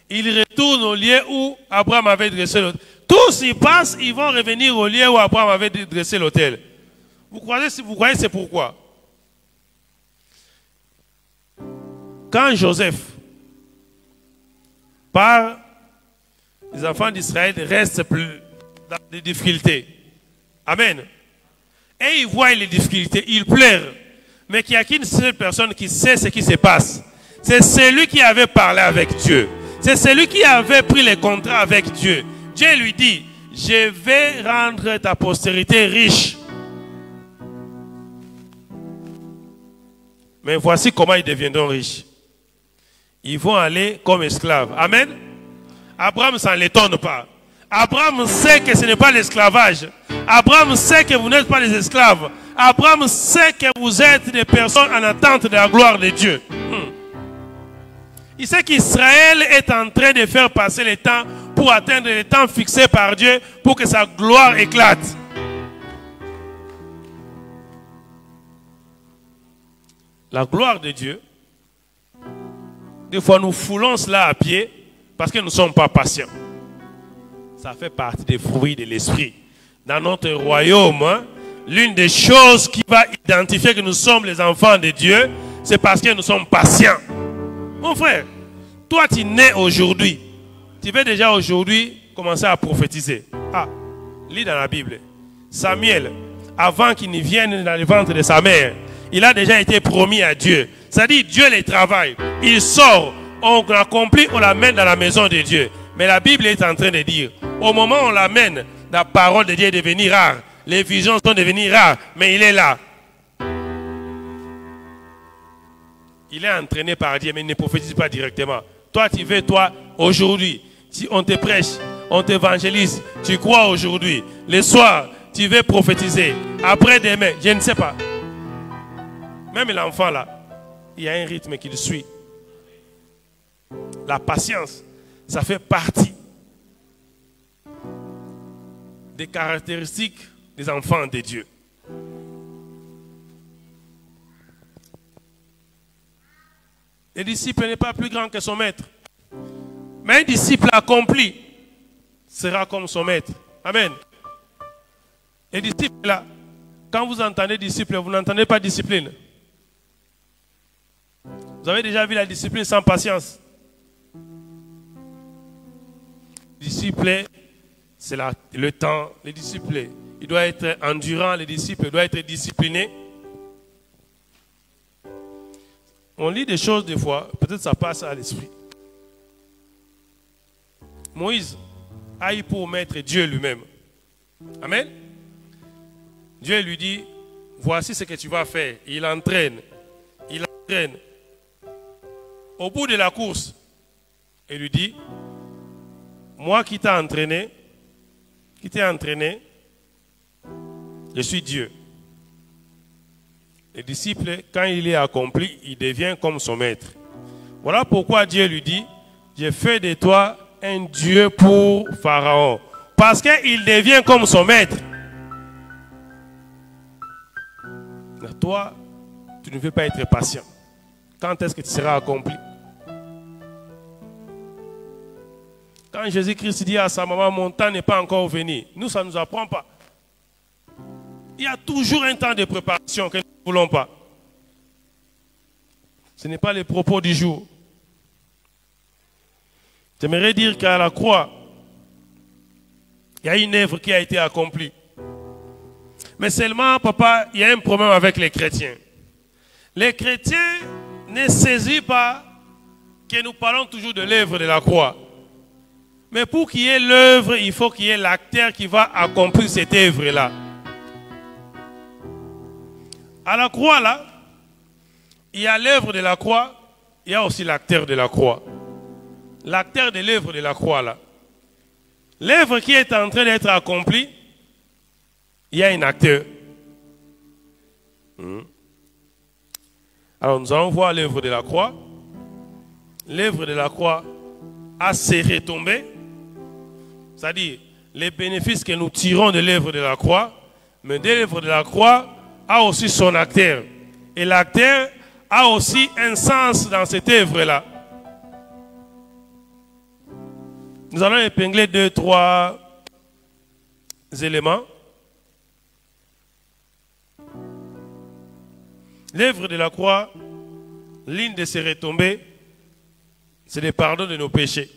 il retourne au lieu où Abraham avait dressé l'autel. Tous ils passent, ils vont revenir au lieu où Abraham avait dressé l'autel. Vous croyez c'est pourquoi? quand Joseph part, les enfants d'Israël restent plus dans des difficultés. Amen. Et ils voient les difficultés, ils pleurent. Mais qu'il n'y a qu'une seule personne qui sait ce qui se passe. C'est celui qui avait parlé avec Dieu. C'est celui qui avait pris les contrats avec Dieu. Dieu lui dit, je vais rendre ta postérité riche. Mais voici comment ils deviendront riches. Ils vont aller comme esclaves. Amen. Abraham, ça ne l'étonne pas. Abraham sait que ce n'est pas l'esclavage. Abraham sait que vous n'êtes pas des esclaves. Abraham sait que vous êtes des personnes en attente de la gloire de Dieu. Il sait qu'Israël est en train de faire passer le temps pour atteindre le temps fixé par Dieu pour que sa gloire éclate. La gloire de Dieu, des fois nous foulons cela à pied parce que nous ne sommes pas patients. Ça fait partie des fruits de l'esprit. Dans notre royaume, hein, l'une des choses qui va identifier que nous sommes les enfants de Dieu, c'est parce que nous sommes patients. Mon frère, toi tu nais aujourd'hui. Tu veux déjà aujourd'hui commencer à prophétiser. Ah, lis dans la Bible. Samuel, avant qu'il ne vienne dans le ventre de sa mère, il a déjà été promis à Dieu. C'est-à-dire, Dieu les travaille. Il sort, on l'accomplit, on l'amène dans la maison de Dieu. Mais la Bible est en train de dire, au moment où on l'amène, la parole de Dieu est devenue rare. Les visions sont devenues rares, mais il est là. Il est entraîné par Dieu, mais il ne prophétise pas directement. Toi, tu veux, toi, aujourd'hui, si on te prêche, on t'évangélise, tu crois aujourd'hui. Le soir, tu veux prophétiser. Après demain, je ne sais pas. Même l'enfant là, il y a un rythme qu'il suit. La patience, ça fait partie des caractéristiques des enfants de Dieu. Le disciple n'est pas plus grand que son maître. Mais un disciple accompli sera comme son maître. Amen. Les disciples là, quand vous entendez disciple, vous n'entendez pas discipline. Vous avez déjà vu la discipline sans patience. Disciple, c'est le temps. Les disciples, il doit être endurant. Les disciples doivent être disciplinés. On lit des choses des fois, peut-être ça passe à l'esprit. Moïse a eu pour maître Dieu lui-même. Amen. Dieu lui dit, voici ce que tu vas faire. Il entraîne. Il entraîne. Au bout de la course, il lui dit, moi qui t'ai entraîné, je suis Dieu. Le disciple, quand il est accompli, il devient comme son maître. Voilà pourquoi Dieu lui dit, j'ai fait de toi un Dieu pour Pharaon. Parce qu'il devient comme son maître. Toi, tu ne veux pas être patient. Quand est-ce que tu seras accompli? Quand Jésus-Christ dit à sa maman, mon temps n'est pas encore venu, nous, ça ne nous apprend pas. Il y a toujours un temps de préparation que nous ne voulons pas. Ce n'est pas les propos du jour. J'aimerais dire qu'à la croix, il y a une œuvre qui a été accomplie. Mais seulement, papa, il y a un problème avec les chrétiens. Les chrétiens ne saisissent pas que nous parlons toujours de l'œuvre de la croix. Mais pour qu'il y ait l'œuvre, il faut qu'il y ait l'acteur qui va accomplir cette œuvre-là. À la croix, là, il y a l'œuvre de la croix, il y a aussi l'acteur de la croix. L'acteur de l'œuvre de la croix, là. L'œuvre qui est en train d'être accomplie, il y a un acteur. Alors nous allons voir l'œuvre de la croix. L'œuvre de la croix a ses retombées. C'est-à-dire les bénéfices que nous tirons de l'œuvre de la croix. Mais de l'œuvre de la croix a aussi son acteur. Et l'acteur a aussi un sens dans cette œuvre-là. Nous allons épingler 2-3 éléments. L'œuvre de la croix l'une de ces retombées, c'est le pardon de nos péchés.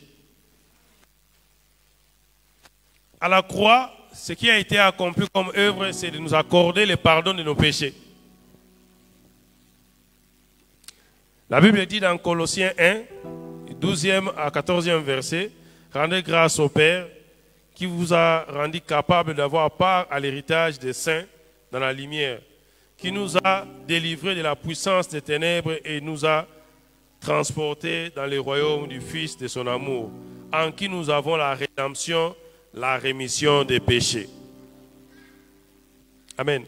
À la croix, ce qui a été accompli comme œuvre, c'est de nous accorder le pardon de nos péchés. La Bible dit dans Colossiens 1, 12e à 14e verset, « Rendez grâce au Père qui vous a rendu capable d'avoir part à l'héritage des saints dans la lumière, qui nous a délivrés de la puissance des ténèbres et nous a transportés dans le royaume du Fils de son amour, en qui nous avons la rédemption, la rémission des péchés. » Amen.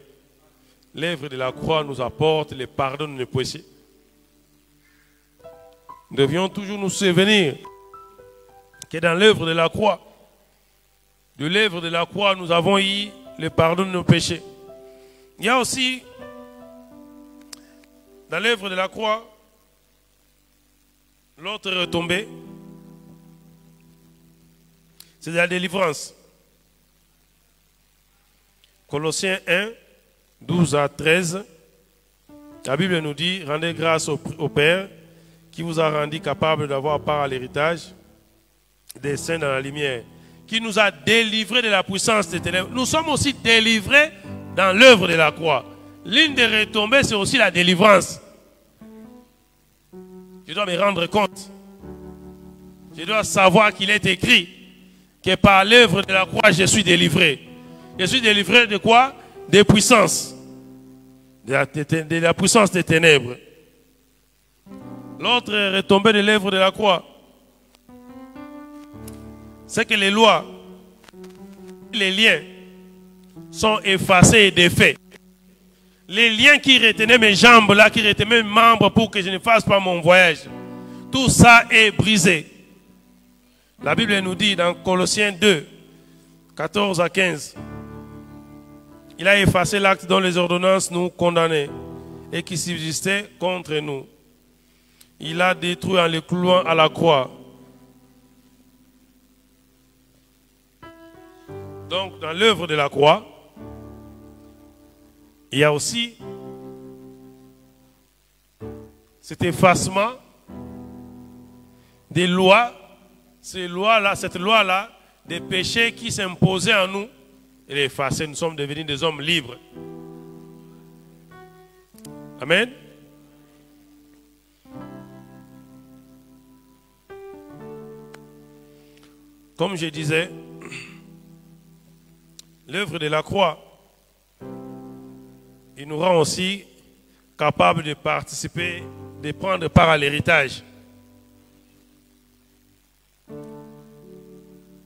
L'œuvre de la croix nous apporte le pardon de nos péchés. Nous devions toujours nous souvenir que dans l'œuvre de la croix, nous avons eu le pardon de nos péchés. Il y a aussi, dans l'œuvre de la croix, l'autre retombée, c'est de la délivrance. Colossiens 1, 12 à 13, la Bible nous dit, rendez grâce au Père qui vous a rendu capable d'avoir part à l'héritage des saints dans la lumière, qui nous a délivrés de la puissance des ténèbres. Nous sommes aussi délivrés dans l'œuvre de la croix. L'une des retombées, c'est aussi la délivrance. Je dois me rendre compte. Je dois savoir qu'il est écrit que par l'œuvre de la croix, je suis délivré. Je suis délivré de quoi? Des puissances. De la puissance des ténèbres. L'autre retombée de l'œuvre de la croix, c'est que les lois, les liens sont effacés et défaits. Les liens qui retenaient mes jambes là, qui retenaient mes membres pour que je ne fasse pas mon voyage, tout ça est brisé. La Bible nous dit dans Colossiens 2, 14 à 15, il a effacé l'acte dont les ordonnances nous condamnaient et qui subsistait contre nous. Il a détruit en les clouant à la croix. Donc, dans l'œuvre de la croix, il y a aussi cet effacement des lois, cette loi-là, des péchés qui s'imposaient à nous. Et les effacés, nous sommes devenus des hommes libres. Amen. Comme je disais, l'œuvre de la croix, il nous rend aussi capables de participer, de prendre part à l'héritage.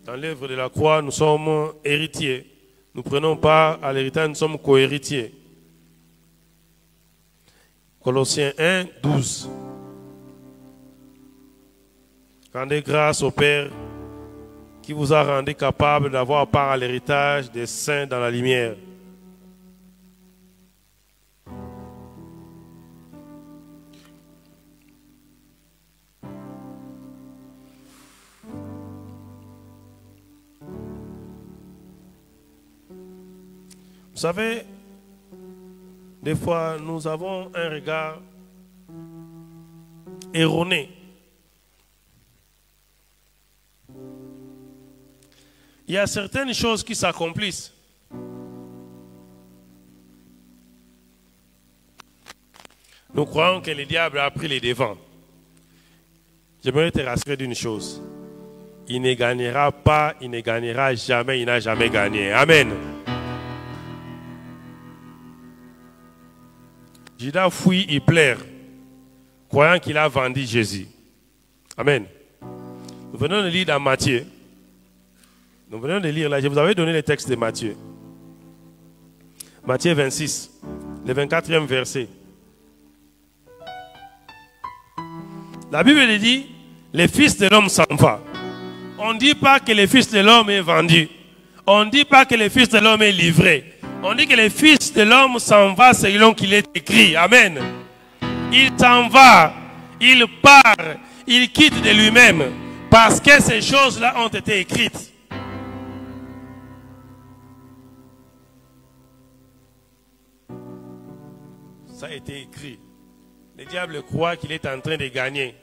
Dans l'œuvre de la croix, nous sommes héritiers. Nous prenons part à l'héritage, nous sommes co-héritiers. Colossiens 1, 12. Rendez grâce au Père qui vous a rendu capable d'avoir part à l'héritage des saints dans la lumière. Vous savez, des fois, nous avons un regard erroné. Il y a certaines choses qui s'accomplissent. Nous croyons que le diable a pris les devants. J'aimerais te rassurer d'une chose. Il ne gagnera pas, il ne gagnera jamais, il n'a jamais gagné. Amen. Judas fuit et pleure, croyant qu'il a vendu Jésus. Amen. Nous venons de lire dans Matthieu. Nous venons de lire là, je vous avais donné le texte de Matthieu. Matthieu 26, le 24e verset. La Bible dit, le Fils de l'homme s'en va. On ne dit pas que le Fils de l'homme est vendu. On ne dit pas que le Fils de l'homme est livré. On dit que le Fils de l'homme s'en va selon qu'il est écrit. Amen. Il s'en va, il part, il quitte de lui-même parce que ces choses-là ont été écrites. Ça a été écrit. le diable croit qu'il est en train de gagner.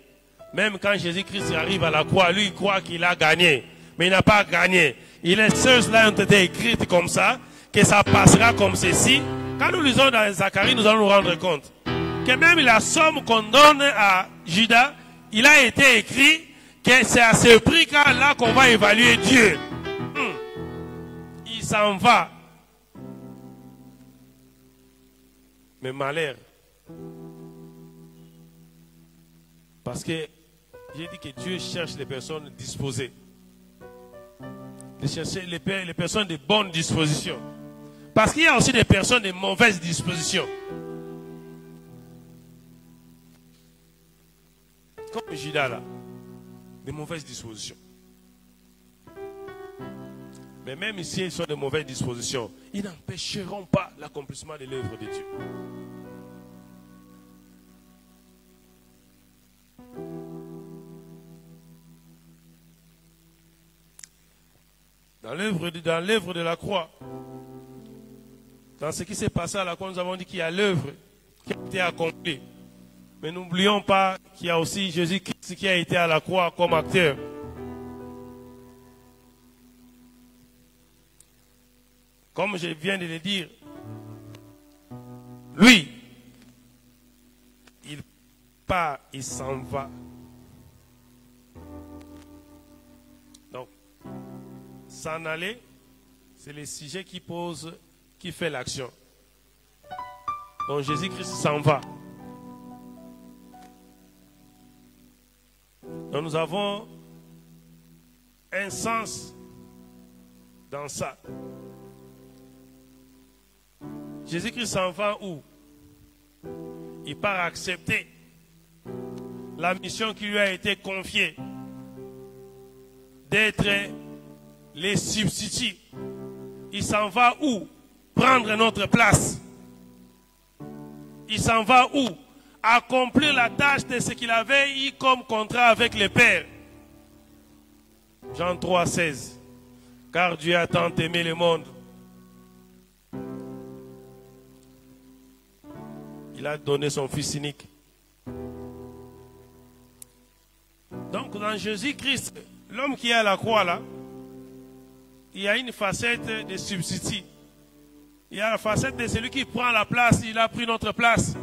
Même quand Jésus-Christ arrive à la croix, lui il croit qu'il a gagné. Mais il n'a pas gagné. Les choses-là ont été écrites comme ça, que ça passera comme ceci. Quand nous lisons dans Zacharie, nous allons nous rendre compte que même la somme qu'on donne à Judas, il a été écrit que c'est à ce prix-là qu'on va évaluer Dieu. Il s'en va. Mais malheur. Parce que j'ai dit que Dieu cherche les personnes disposées. De chercher les personnes de bonne disposition. Parce qu'il y a aussi des personnes de mauvaise disposition. Comme Judas là. De mauvaise disposition. Mais même ici, ils sont de mauvaise disposition. Ils n'empêcheront pas l'accomplissement de l'œuvre de Dieu. Dans l'œuvre de la croix, dans ce qui s'est passé à la croix, nous avons dit qu'il y a l'œuvre qui a été accomplie. Mais n'oublions pas qu'il y a aussi Jésus-Christ qui a été à la croix comme acteur. Comme je viens de le dire, lui, il part, il s'en va. Donc, s'en aller, c'est le sujet qui pose, qui fait l'action. Donc Jésus-Christ s'en va. Donc nous avons un sens dans ça. Jésus-Christ s'en va où? Il part accepter la mission qui lui a été confiée d'être les substituts. Il s'en va où? Prendre notre place. Il s'en va où? Accomplir la tâche de ce qu'il avait eu comme contrat avec le Père. Jean 3, 16. Car Dieu a tant aimé le monde. Il a donné son Fils unique. Donc dans Jésus-Christ, l'homme qui est à la croix là, il y a une facette de substitut. Il y a la facette de celui qui prend la place, il a pris notre place.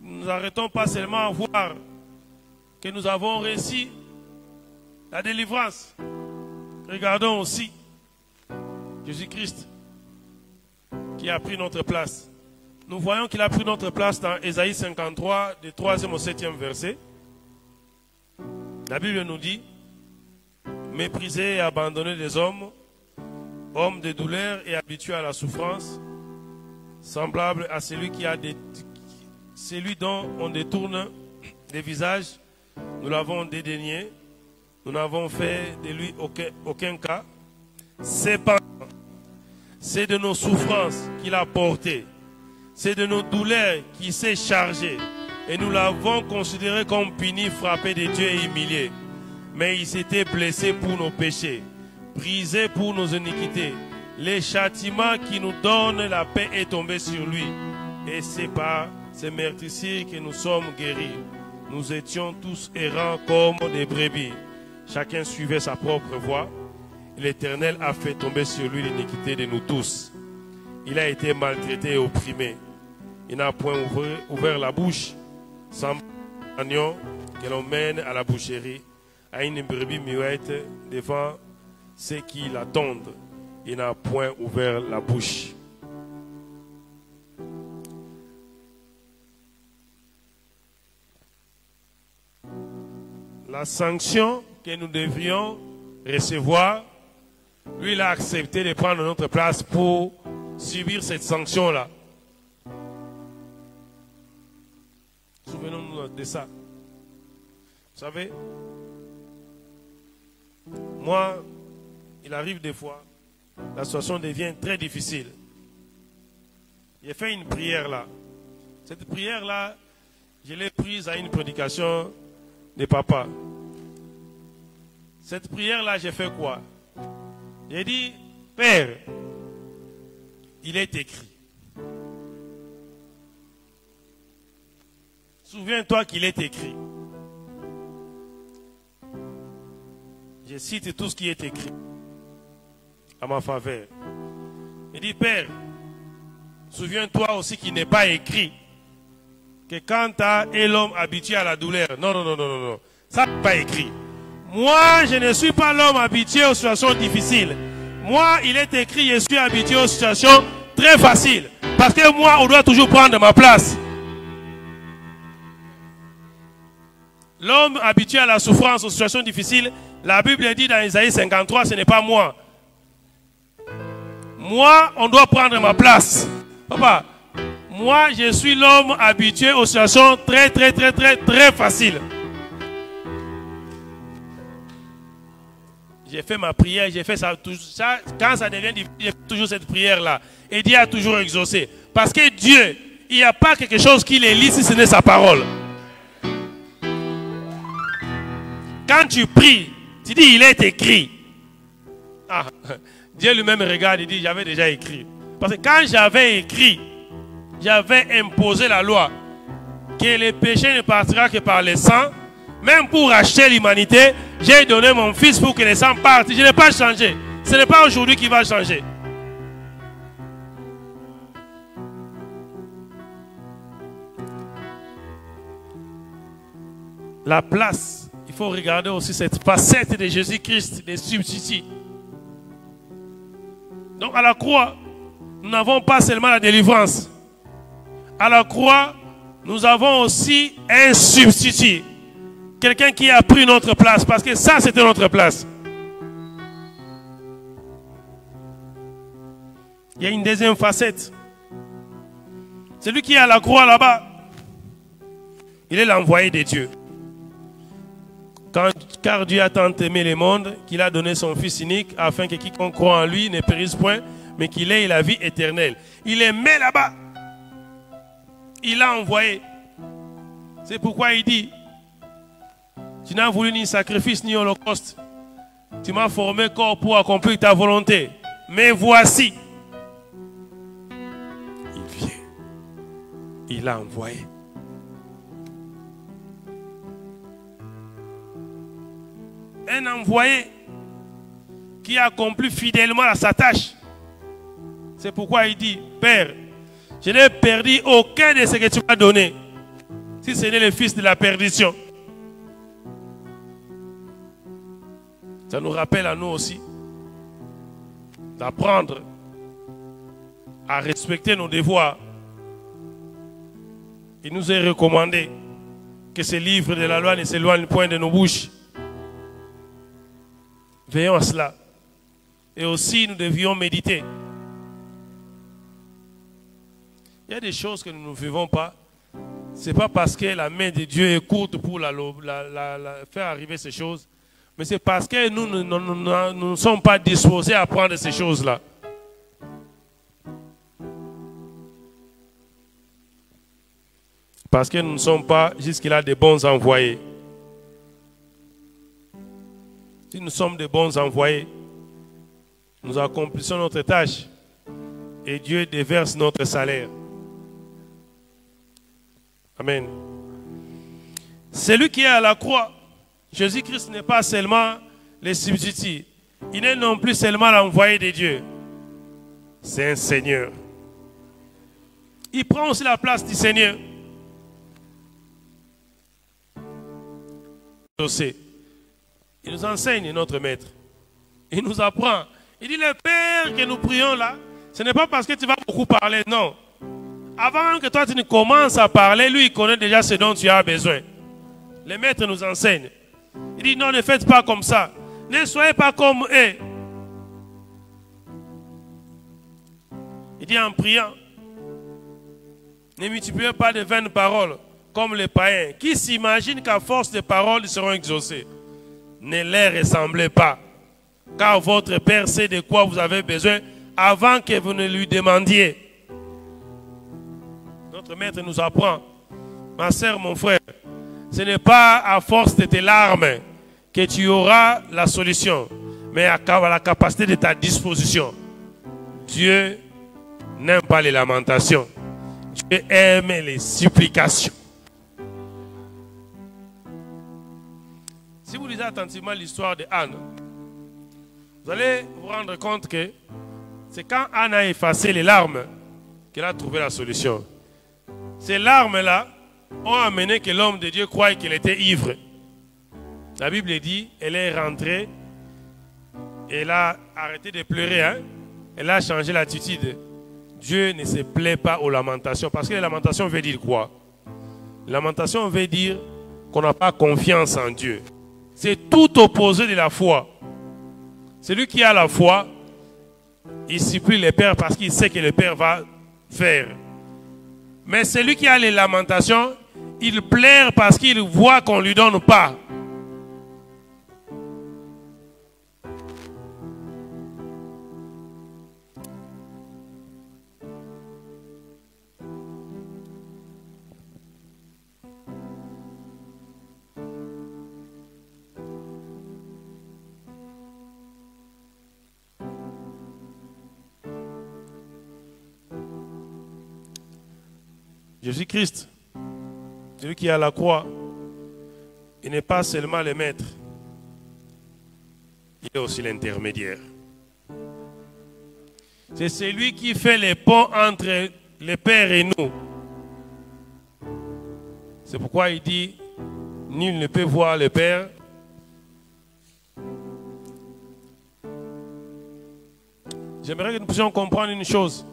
Nous n'arrêtons pas seulement à voir que nous avons réussi la délivrance. Regardons aussi Jésus-Christ qui a pris notre place. Nous voyons qu'il a pris notre place dans Ésaïe 53, du 3e au 7e verset. La Bible nous dit: méprisé et abandonné des hommes, homme de douleur et habitué à la souffrance, semblable à celui dont on détourne des visages, nous l'avons dédaigné, nous n'avons fait de lui aucun cas. Cependant, c'est de nos souffrances qu'il a porté, c'est de nos douleurs qu'il s'est chargé, et nous l'avons considéré comme puni, frappé de Dieu et humilié. Mais il s'était blessé pour nos péchés, brisé pour nos iniquités. Le châtiment qui nous donne la paix est tombé sur lui. Et c'est par ces meurtrissures que nous sommes guéris. Nous étions tous errants comme des brebis. Chacun suivait sa propre voie. L'Éternel a fait tomber sur lui l'iniquité de nous tous. Il a été maltraité et opprimé. Il n'a point ouvert la bouche, sans agneau que l'on mène à la boucherie, à une brebis muette devant ceux qui l'attendent. Il n'a point ouvert la bouche. La sanction que nous devrions recevoir, lui, il a accepté de prendre notre place pour subir cette sanction-là. Souvenons-nous de ça. Vous savez, moi, il arrive des fois, la situation devient très difficile. J'ai fait une prière là. Cette prière-là, je l'ai prise à une prédication de papa. Cette prière-là, j'ai fait quoi? J'ai dit: Père, il est écrit. Souviens-toi qu'il est écrit. Je cite tout ce qui est écrit à ma faveur. Il dit, Père, souviens-toi aussi qu'il n'est pas écrit que quand tu es l'homme habitué à la douleur. Non, non, non, non, non. Ça n'est pas écrit. Moi, je ne suis pas l'homme habitué aux situations difficiles. Moi, il est écrit, je suis habitué aux situations très faciles. Parce que moi, on doit toujours prendre ma place. L'homme habitué à la souffrance, aux situations difficiles, la Bible dit dans Isaïe 53, ce n'est pas moi. Moi, on doit prendre ma place. Papa, moi, je suis l'homme habitué aux situations très, très, très, très, très faciles. J'ai fait ma prière, j'ai fait ça, quand ça devient difficile, j'ai fait toujours cette prière-là. Et Dieu a toujours exaucé. Parce que Dieu, il n'y a pas quelque chose qui les lit si ce n'est sa parole. Quand tu pries, tu dis, il est écrit. Ah, Dieu lui-même regarde et dit, j'avais déjà écrit. Parce que quand j'avais écrit, j'avais imposé la loi que le péché ne partira que par le sang. Même pour racheter l'humanité, j'ai donné mon fils pour que le sang parte. Je n'ai pas changé. Ce n'est pas aujourd'hui qui va changer. La place, il faut regarder aussi cette facette de Jésus-Christ, des substituts. Donc à la croix, nous n'avons pas seulement la délivrance. À la croix, nous avons aussi un substitut. Quelqu'un qui a pris notre place, parce que ça, c'était notre place. Il y a une deuxième facette. Celui qui est à la croix là-bas, il est l'envoyé de Dieu. Car Dieu a tant aimé le monde qu'il a donné son Fils unique afin que quiconque croit en lui ne périsse point, mais qu'il ait la vie éternelle. Il est mis là-bas. Il l'a envoyé. C'est pourquoi il dit, tu n'as voulu ni sacrifice ni holocauste. Tu m'as formé corps pour accomplir ta volonté. Mais voici, il vient. Il l'a envoyé. Un envoyé qui accomplit fidèlement sa tâche. C'est pourquoi il dit, Père, je n'ai perdu aucun de ce que tu m'as donné, si ce n'est le fils de la perdition. Ça nous rappelle à nous aussi d'apprendre à respecter nos devoirs. Il nous est recommandé que ce livre de la loi ne s'éloigne point de nos bouches. Veillons à cela. Et aussi, nous devions méditer. Il y a des choses que nous ne vivons pas. Ce n'est pas parce que la main de Dieu est courte pour faire arriver ces choses. Mais c'est parce que nous ne sommes pas disposés à prendre ces choses-là. Parce que nous ne sommes pas jusque-là des bons envoyés. Si nous sommes des bons envoyés, nous accomplissons notre tâche et Dieu déverse notre salaire. Amen. Celui qui est à la croix, Jésus-Christ n'est pas seulement le substitut. Il n'est non plus seulement l'envoyé de Dieu. C'est un Seigneur. Il prend aussi la place du Seigneur. Il nous enseigne, notre maître. Il nous apprend. Il dit, le Père que nous prions là, ce n'est pas parce que tu vas beaucoup parler, non. Avant que toi tu ne commences à parler, lui il connaît déjà ce dont tu as besoin. Le maître nous enseigne. Il dit, non, ne faites pas comme ça. Ne soyez pas comme eux. Il dit en priant, ne multipliez pas de vaines paroles comme les païens qui s'imaginent qu'à force de paroles ils seront exaucés. Ne les ressemblez pas, car votre Père sait de quoi vous avez besoin avant que vous ne lui demandiez. Notre maître nous apprend, ma soeur, mon frère, ce n'est pas à force de tes larmes que tu auras la solution, mais à la capacité de ta disposition. Dieu n'aime pas les lamentations. Dieu aime les supplications. Si vous lisez attentivement l'histoire de Anne, vous allez vous rendre compte que c'est quand Anne a effacé les larmes qu'elle a trouvé la solution. Ces larmes-là ont amené que l'homme de Dieu croie qu'il était ivre. La Bible dit, elle est rentrée, elle a arrêté de pleurer, hein? Elle a changé l'attitude. Dieu ne se plaît pas aux lamentations, parce que les lamentations veut dire quoi? Lamentation veut dire qu'on n'a pas confiance en Dieu. C'est tout opposé de la foi. Celui qui a la foi, il supplie le Père parce qu'il sait que le Père va faire. Mais celui qui a les lamentations, il pleure parce qu'il voit qu'on ne lui donne pas. Jésus-Christ, celui qui est à la croix, il n'est pas seulement le maître, il est aussi l'intermédiaire. C'est celui qui fait les ponts entre le Père et nous. C'est pourquoi il dit, nul ne peut voir le Père. J'aimerais que nous puissions comprendre une chose.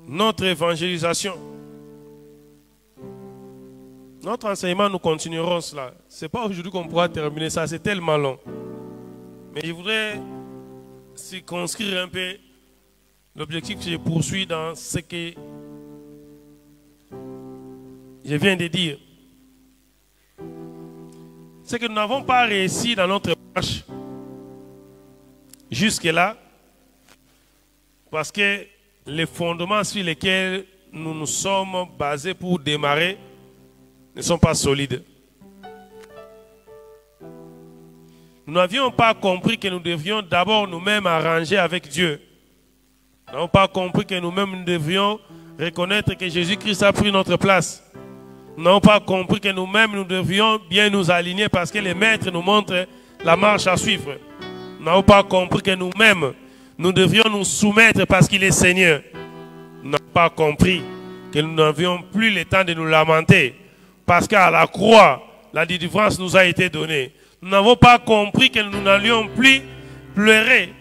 Notre évangélisation, notre enseignement, nous continuerons cela. Ce n'est pas aujourd'hui qu'on pourra terminer ça, c'est tellement long. Mais je voudrais circonscrire un peu l'objectif que je poursuis dans ce que je viens de dire. C'est que nous n'avons pas réussi dans notre marche jusque-là parce que les fondements sur lesquels nous nous sommes basés pour démarrer ne sont pas solides. Nous n'avions pas compris que nous devions d'abord nous-mêmes arranger avec Dieu. Nous n'avons pas compris que nous-mêmes nous devions reconnaître que Jésus-Christ a pris notre place. Nous n'avons pas compris que nous-mêmes nous devions bien nous aligner parce que les maîtres nous montrent la marche à suivre. Nous n'avons pas compris que nous-mêmes nous devions nous soumettre parce qu'il est Seigneur. Nous n'avons pas compris que nous n'avions plus le temps de nous lamenter parce qu'à la croix, la délivrance nous a été donnée. Nous n'avons pas compris que nous n'allions plus pleurer.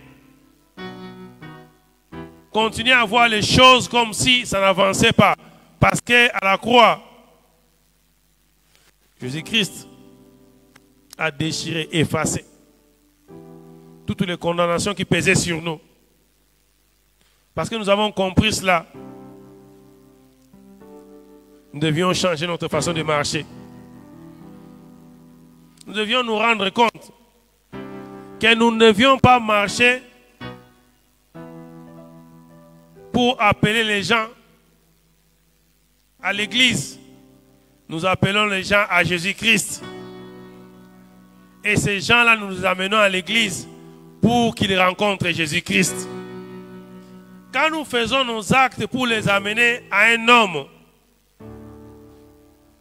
Continuer à voir les choses comme si ça n'avançait pas. Parce qu'à la croix, Jésus-Christ a déchiré, effacé toutes les condamnations qui pesaient sur nous. Parce que nous avons compris cela, nous devions changer notre façon de marcher. Nous devions nous rendre compte que nous ne devions pas marcher pour appeler les gens à l'église. Nous appelons les gens à Jésus-Christ. Et ces gens-là, nous les amenons à l'église pour qu'ils rencontrent Jésus-Christ. Quand nous faisons nos actes pour les amener à un homme,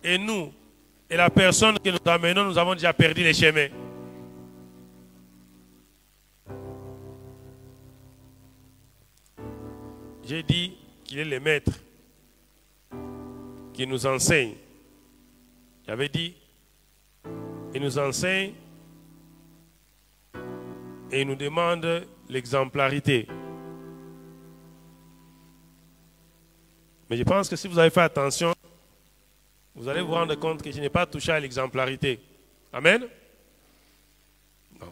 et nous, et la personne que nous amenons, nous avons déjà perdu les chemins. J'ai dit qu'il est le maître qui nous enseigne. J'avais dit, il nous enseigne et il nous demande l'exemplarité. Mais je pense que si vous avez fait attention, vous allez vous rendre compte que je n'ai pas touché à l'exemplarité. Amen? Non.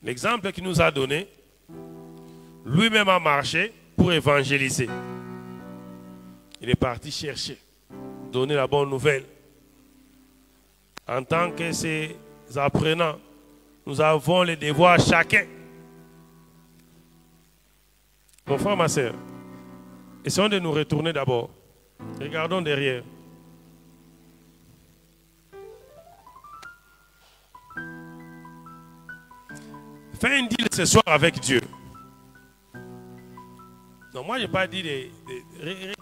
L'exemple qu'il nous a donné, lui-même a marché pour évangéliser. Il est parti chercher, donner la bonne nouvelle. En tant que ses apprenants, nous avons les devoirs chacun. Mon frère, ma soeur, essayons de nous retourner d'abord. Regardons derrière. Fais un deal ce soir avec Dieu. Non, moi, je n'ai pas dit de...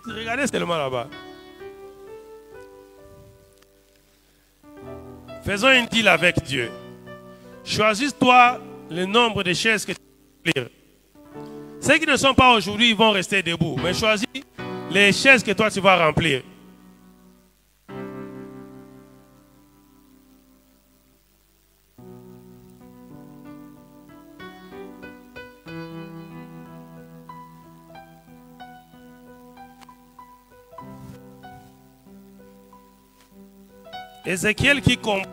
Regardez seulement là-bas. Faisons un deal avec Dieu. Choisis-toi le nombre de chaises que tu veux remplir. Ceux qui ne sont pas aujourd'hui, ils vont rester debout. Mais choisis les chaises que toi tu vas remplir. Ézéchiel qui comprend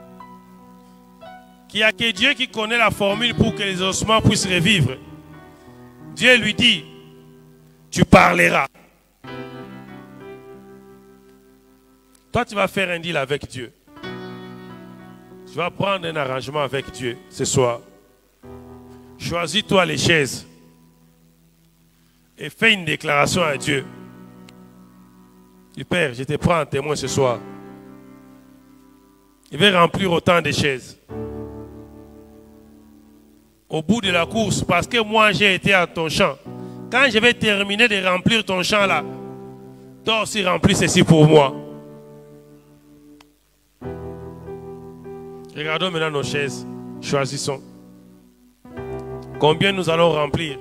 qu'il n'y a que Dieu qui connaît la formule pour que les ossements puissent revivre. Dieu lui dit, tu parleras. Toi, tu vas faire un deal avec Dieu. Tu vas prendre un arrangement avec Dieu ce soir. Choisis-toi les chaises et fais une déclaration à Dieu. Du Père, je te prends en témoin ce soir. Je vais remplir autant de chaises. Au bout de la course, parce que moi j'ai été à ton champ. Quand je vais terminer de remplir ton champ là, toi aussi remplis ceci pour moi. Regardons maintenant nos chaises. Choisissons. Combien nous allons remplir?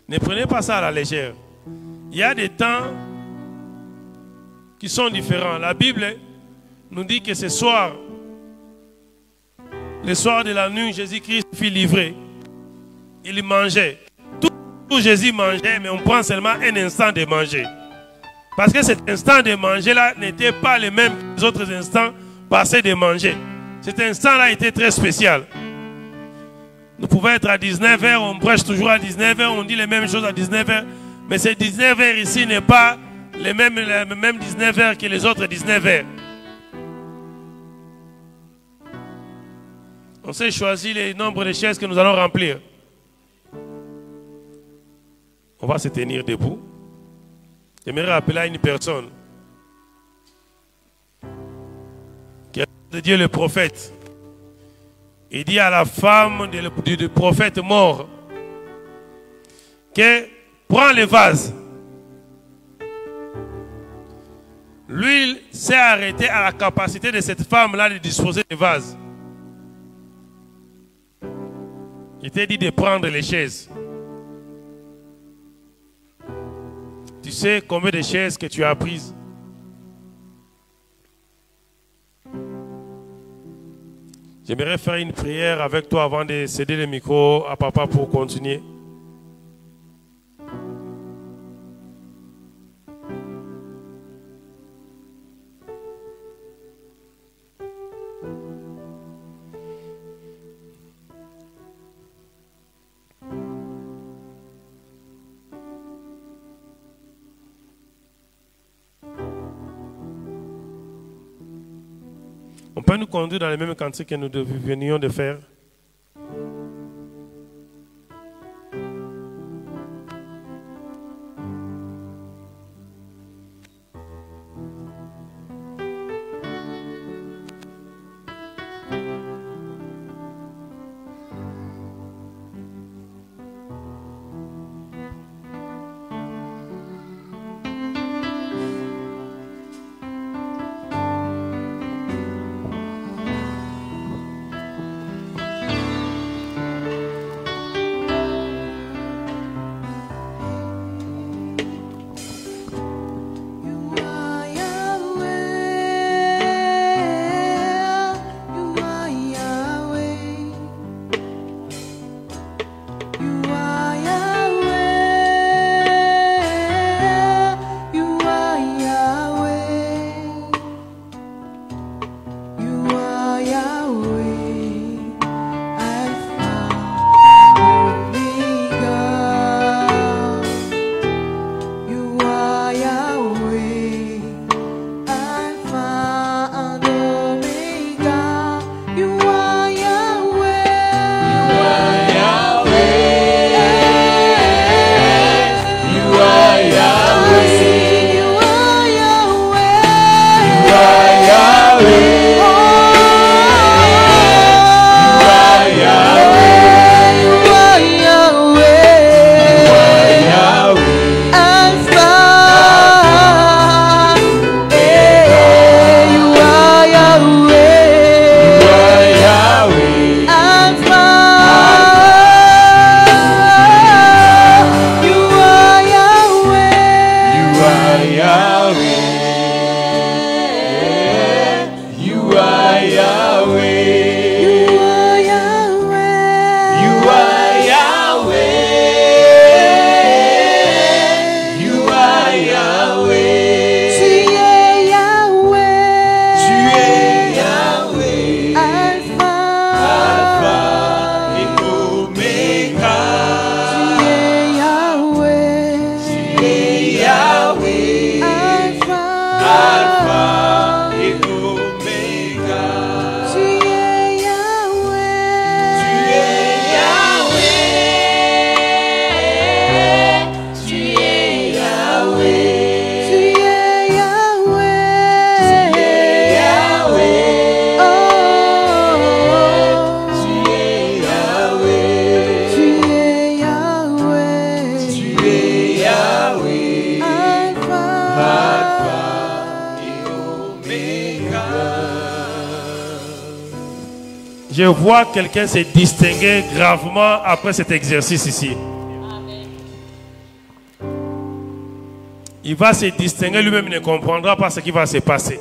Ne prenez pas ça à la légère. Il y a des temps qui sont différents. La Bible nous dit que ce soir, le soir de la nuit, Jésus-Christ fut livré. Il mangeait. Tout Jésus mangeait, mais on prend seulement un instant de manger. Parce que cet instant de manger-là n'était pas le même que les autres instants passés de manger. Cet instant-là était très spécial. Nous pouvons être à 19h, on prêche toujours à 19h, on dit les mêmes choses à 19h. Mais ces 19h ici n'est pas le même 19h que les autres 19h. On s'est choisi les nombres de chaises que nous allons remplir. On va se tenir debout. J'aimerais appeler à une personne qui a de Dieu le prophète. Il dit à la femme du prophète mort que prends le vase. Lui s'est arrêté à la capacité de cette femme-là de disposer du vase. Il t'a dit de prendre les chaises. Tu sais combien de chaises que tu as prises? J'aimerais faire une prière avec toi avant de céder le micro à papa pour continuer. On peut nous conduire dans les mêmes cantiques que nous venions de faire. Je vois quelqu'un se distinguer gravement après cet exercice ici. Il va se distinguer, lui-même ne comprendra pas ce qui va se passer.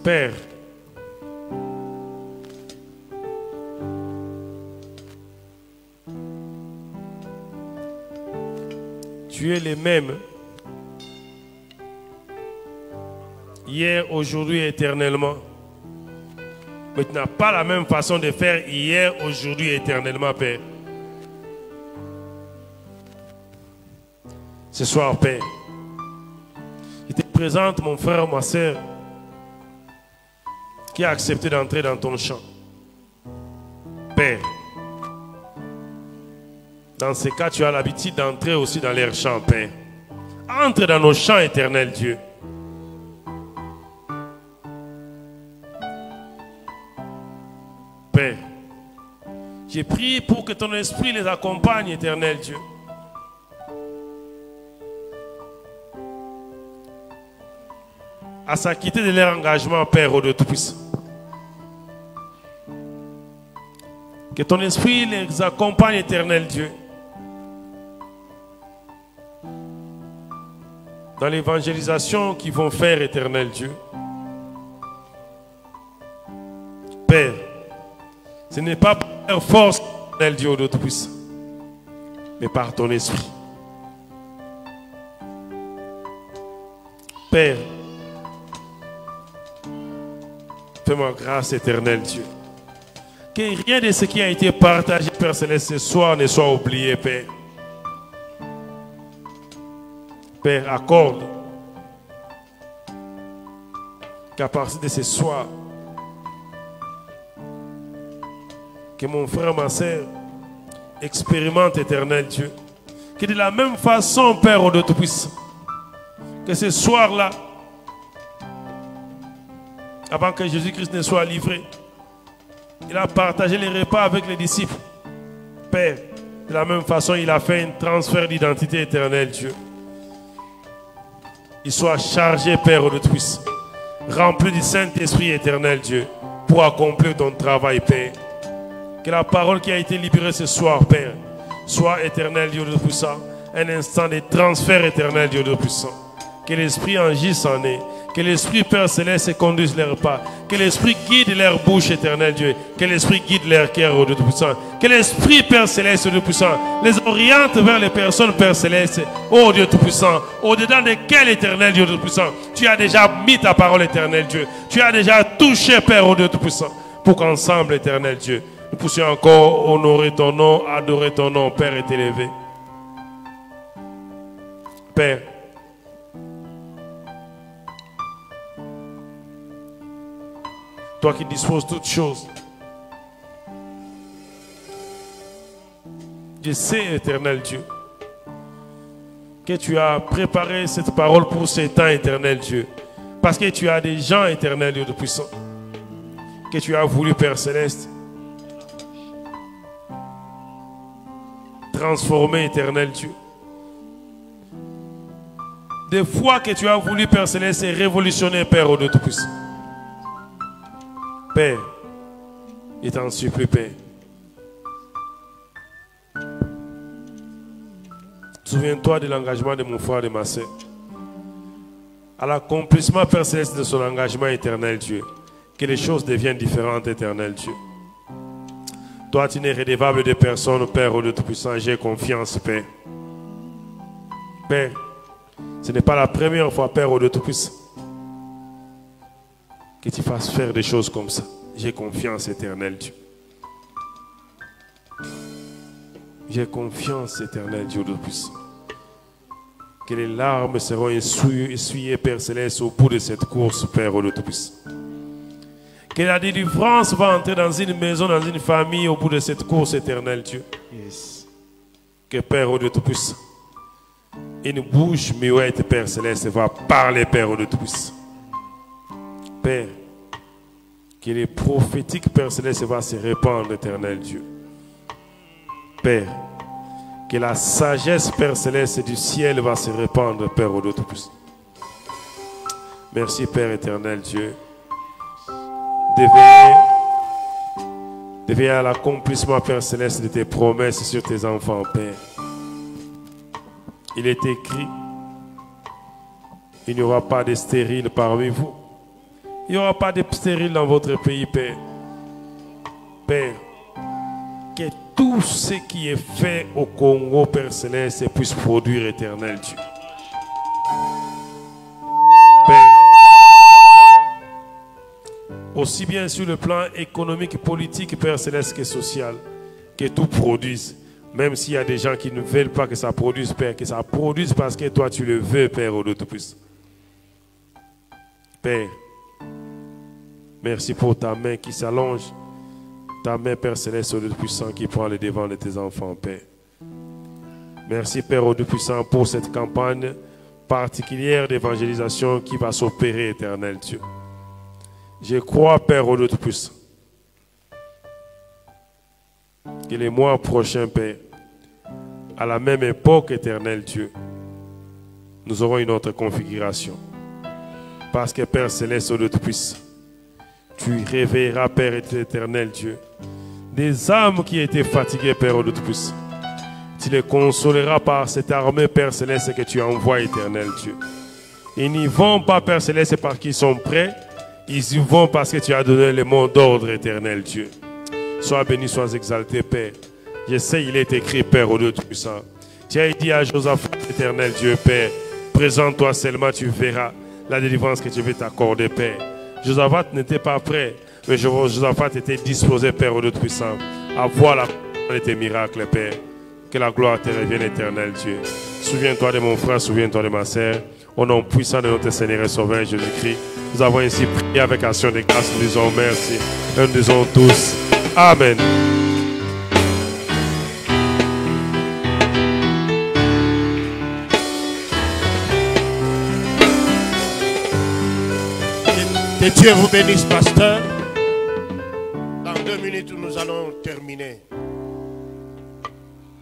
Père, tu es le même hier, aujourd'hui et éternellement. Mais tu n'as pas la même façon de faire hier, aujourd'hui et éternellement, Père. Ce soir, Père, je te présente mon frère, ma soeur, qui a accepté d'entrer dans ton champ. Père, dans ces cas, tu as l'habitude d'entrer aussi dans leur champ, Père. Entre dans nos champs éternels, Dieu. Père, j'ai prié pour que ton esprit les accompagne, éternel Dieu. À s'acquitter de leur engagement, Père, au Dieu Tout-Puissant. Que ton esprit les accompagne, éternel Dieu. Dans l'évangélisation qu'ils vont faire, éternel Dieu. Père, ce n'est pas par leur force, éternel Dieu, au Dieu Tout-Puissant, mais par ton esprit. Père, fais-moi grâce, éternel Dieu. Que rien de ce qui a été partagé, Père Céleste, ce soir ne soit oublié, Père. Père, accorde qu'à partir de ce soir, que mon frère, ma soeur, expérimente, éternel Dieu. Que de la même façon, Père, au Dieu Tout-Puissant, que ce soir-là, avant que Jésus-Christ ne soit livré, il a partagé les repas avec les disciples. Père, de la même façon, il a fait un transfert d'identité éternelle, Dieu. Il soit chargé, Père, au Dieu Tout-Puissant, rempli du Saint-Esprit éternel, Dieu, pour accomplir ton travail, Père. Que la parole qui a été libérée ce soir, Père, soit éternel, Dieu Tout-Puissant, un instant de transfert éternel, Dieu Tout-Puissant. Que l'Esprit agisse en eux. Que l'Esprit, Père Céleste, conduise leurs pas. Que l'Esprit guide leur bouche, éternel Dieu. Que l'Esprit guide leur cœur, au Dieu Tout-Puissant. Que l'Esprit, Père Céleste, Dieu Tout-Puissant, les oriente vers les personnes, Père Céleste, ô Dieu Tout-Puissant, au-dedans desquelles, éternel Dieu Tout-Puissant, tu as déjà mis ta parole, éternel Dieu. Tu as déjà touché, Père, ô Dieu Tout-Puissant, pour qu'ensemble, éternel Dieu, nous puissions encore honorer ton nom, adorer ton nom, Père, et t'élever. Père, toi qui disposes toutes choses, je sais, éternel Dieu, que tu as préparé cette parole pour ce temps, éternel Dieu. Parce que tu as des gens, éternel Dieu de puissant, que tu as voulu, Père Céleste, transformer, éternel Dieu. Des fois que tu as voulu, Père Céleste, révolutionner, Père, au Dieu Tout-Puissant. Père, je t'en supplie, Père. Souviens-toi de l'engagement de mon frère et de ma soeur. À l'accomplissement, Père Céleste, de son engagement éternel, Dieu. Que les choses deviennent différentes, éternel Dieu. Toi, tu n'es redevable de personne, Père, au Dieu Tout-Puissant. J'ai confiance, Père. Père, ce n'est pas la première fois, Père, au Dieu Tout-Puissant, que tu fasses faire des choses comme ça. J'ai confiance, éternel Dieu. J'ai confiance, éternel Dieu Tout-Puissant. Que les larmes seront essuyées, Père Céleste, au bout de cette course, Père, au Dieu Tout-Puissant. Que la délivrance va entrer dans une maison, dans une famille, au bout de cette course, éternel Dieu. Yes. Que Père, au Dieu Tout-Puissant, une bouche muette, Père Céleste, va parler, Père, au Dieu Tout-Puissant. Père, que les prophétiques, Père Céleste, va se répandre, éternel Dieu. Père, que la sagesse, Père Céleste, du ciel va se répandre, Père, au Tout-Puissant. Merci, Père éternel Dieu, de veiller à l'accomplissement, Père Céleste, de tes promesses sur tes enfants, Père. Il est écrit, il n'y aura pas de stérile parmi vous. Il n'y aura pas de stérile dans votre pays, Père. Père, que tout ce qui est fait au Congo, Père Céleste, puisse produire, éternel Dieu. Père, aussi bien sur le plan économique, politique, Père Céleste, que social, que tout produise. Même s'il y a des gens qui ne veulent pas que ça produise, Père, que ça produise parce que toi tu le veux, Père, au Tout-Puissant. Père, merci pour ta main qui s'allonge, ta main, Père Céleste, au Tout-Puissant, qui prend le devant de tes enfants, Père. Merci, Père, au Tout-Puissant, pour cette campagne particulière d'évangélisation qui va s'opérer, éternel Dieu. Je crois, Père, au Tout-Puissant, que les mois prochains, Père, à la même époque, éternel Dieu, nous aurons une autre configuration. Parce que, Père Céleste, au Tout-Puissant, tu réveilleras, Père éternel Dieu, des âmes qui étaient fatiguées, Père, au Tout-Puissant. Tu les consoleras par cette armée, Père Céleste, que tu envoies, éternel Dieu. Ils n'y vont pas, Père Céleste, parce qu'ils sont prêts. Ils y vont parce que tu as donné le mot d'ordre, éternel Dieu. Sois béni, sois exalté, Père. Je sais, il est écrit, Père, au Dieu Tout-Puissant. Tu as dit à Josaphat, éternel Dieu, Père, présente-toi seulement, tu verras la délivrance que tu veux t'accorder, Père. Josaphat n'était pas prêt, mais Josaphat était disposé, Père, au Dieu Tout-Puissant, à voir la parole de tes miracles, Père. Que la gloire te revienne, éternel Dieu. Souviens-toi de mon frère, souviens-toi de ma sœur. Au nom puissant de notre Seigneur et Sauveur Jésus-Christ, nous avons ainsi prié avec action de grâce. Nous disons merci. Et nous disons tous Amen.
Que Dieu vous bénisse, pasteur. Dans 2 minutes, nous allons terminer.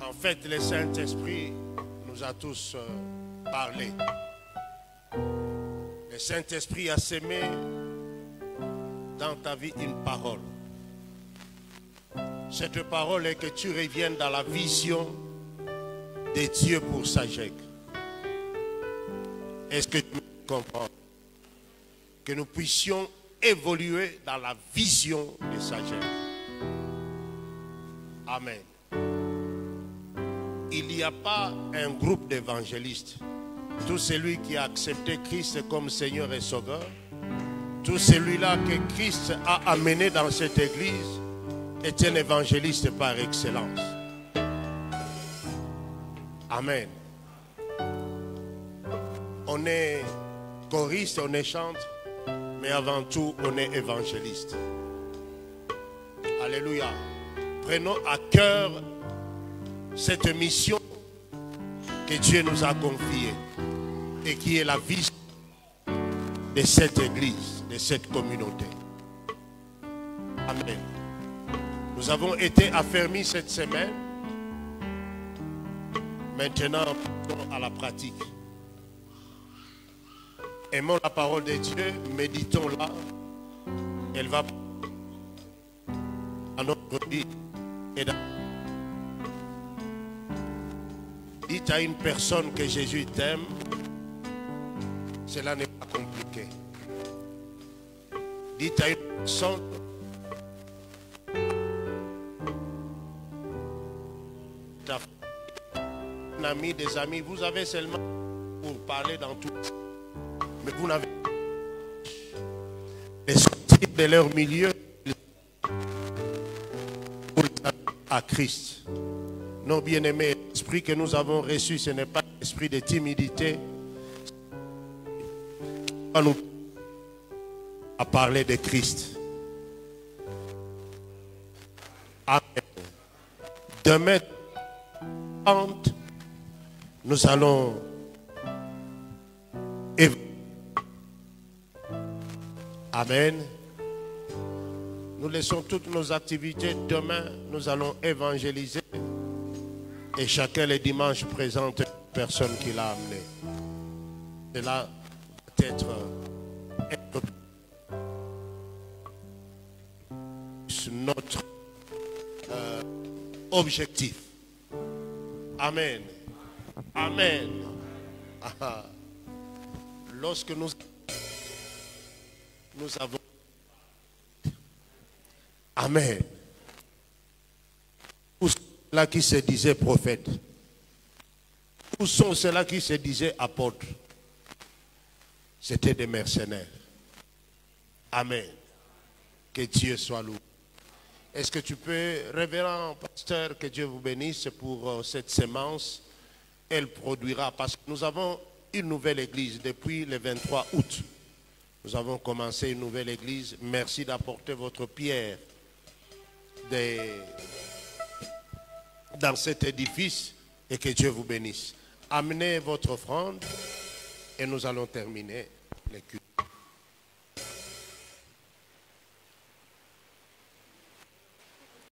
En fait, le Saint-Esprit nous a tous parlé. Le Saint-Esprit a sémé dans ta vie une parole. Cette parole est que tu reviennes dans la vision de Dieu pour Sajek. Est-ce que tu comprends? Que nous puissions évoluer dans la vision de Sajek. Amen. Il n'y a pas un groupe d'évangélistes. Tout celui qui a accepté Christ comme Seigneur et Sauveur, tout celui-là que Christ a amené dans cette église est un évangéliste par excellence. Amen. On est choriste, on est chante, mais avant tout, on est évangéliste. Alléluia. Prenons à cœur cette mission que Dieu nous a confiée et qui est la vision de cette église, de cette communauté. Amen. Nous avons été affermis cette semaine. Maintenant, passons à la pratique. Aimons la parole de Dieu, méditons-la. Elle va à notre vie et dans... Dites à une personne que Jésus t'aime, cela n'est pas compliqué. Dites à une personne, un ami, des amis, vous avez seulement pour parler dans tout. Mais vous n'avez pas sortir de leur milieu pour à Christ. Nos bien-aimés, l'esprit que nous avons reçu, ce n'est pas l'esprit de timidité. Nous à parler de Christ. Amen. Demain, nous allons Amen. Nous laissons toutes nos activités. Demain, nous allons évangéliser. Et chacun les dimanches présente une personne qui l'a amené. Cela va être notre objectif. Amen. Amen. Lorsque nous avons... Amen. Où sont ceux-là qui se disaient prophètes? Où sont ceux-là qui se disaient apôtres? C'était des mercenaires. Amen. Que Dieu soit loué. Est-ce que tu peux, révérend pasteur, que Dieu vous bénisse pour cette sémence? Elle produira, parce que nous avons une nouvelle église depuis le 23 août. Nous avons commencé une nouvelle église. Merci d'apporter votre pierre dans cet édifice et que Dieu vous bénisse. Amenez votre offrande et nous allons terminer les cultes.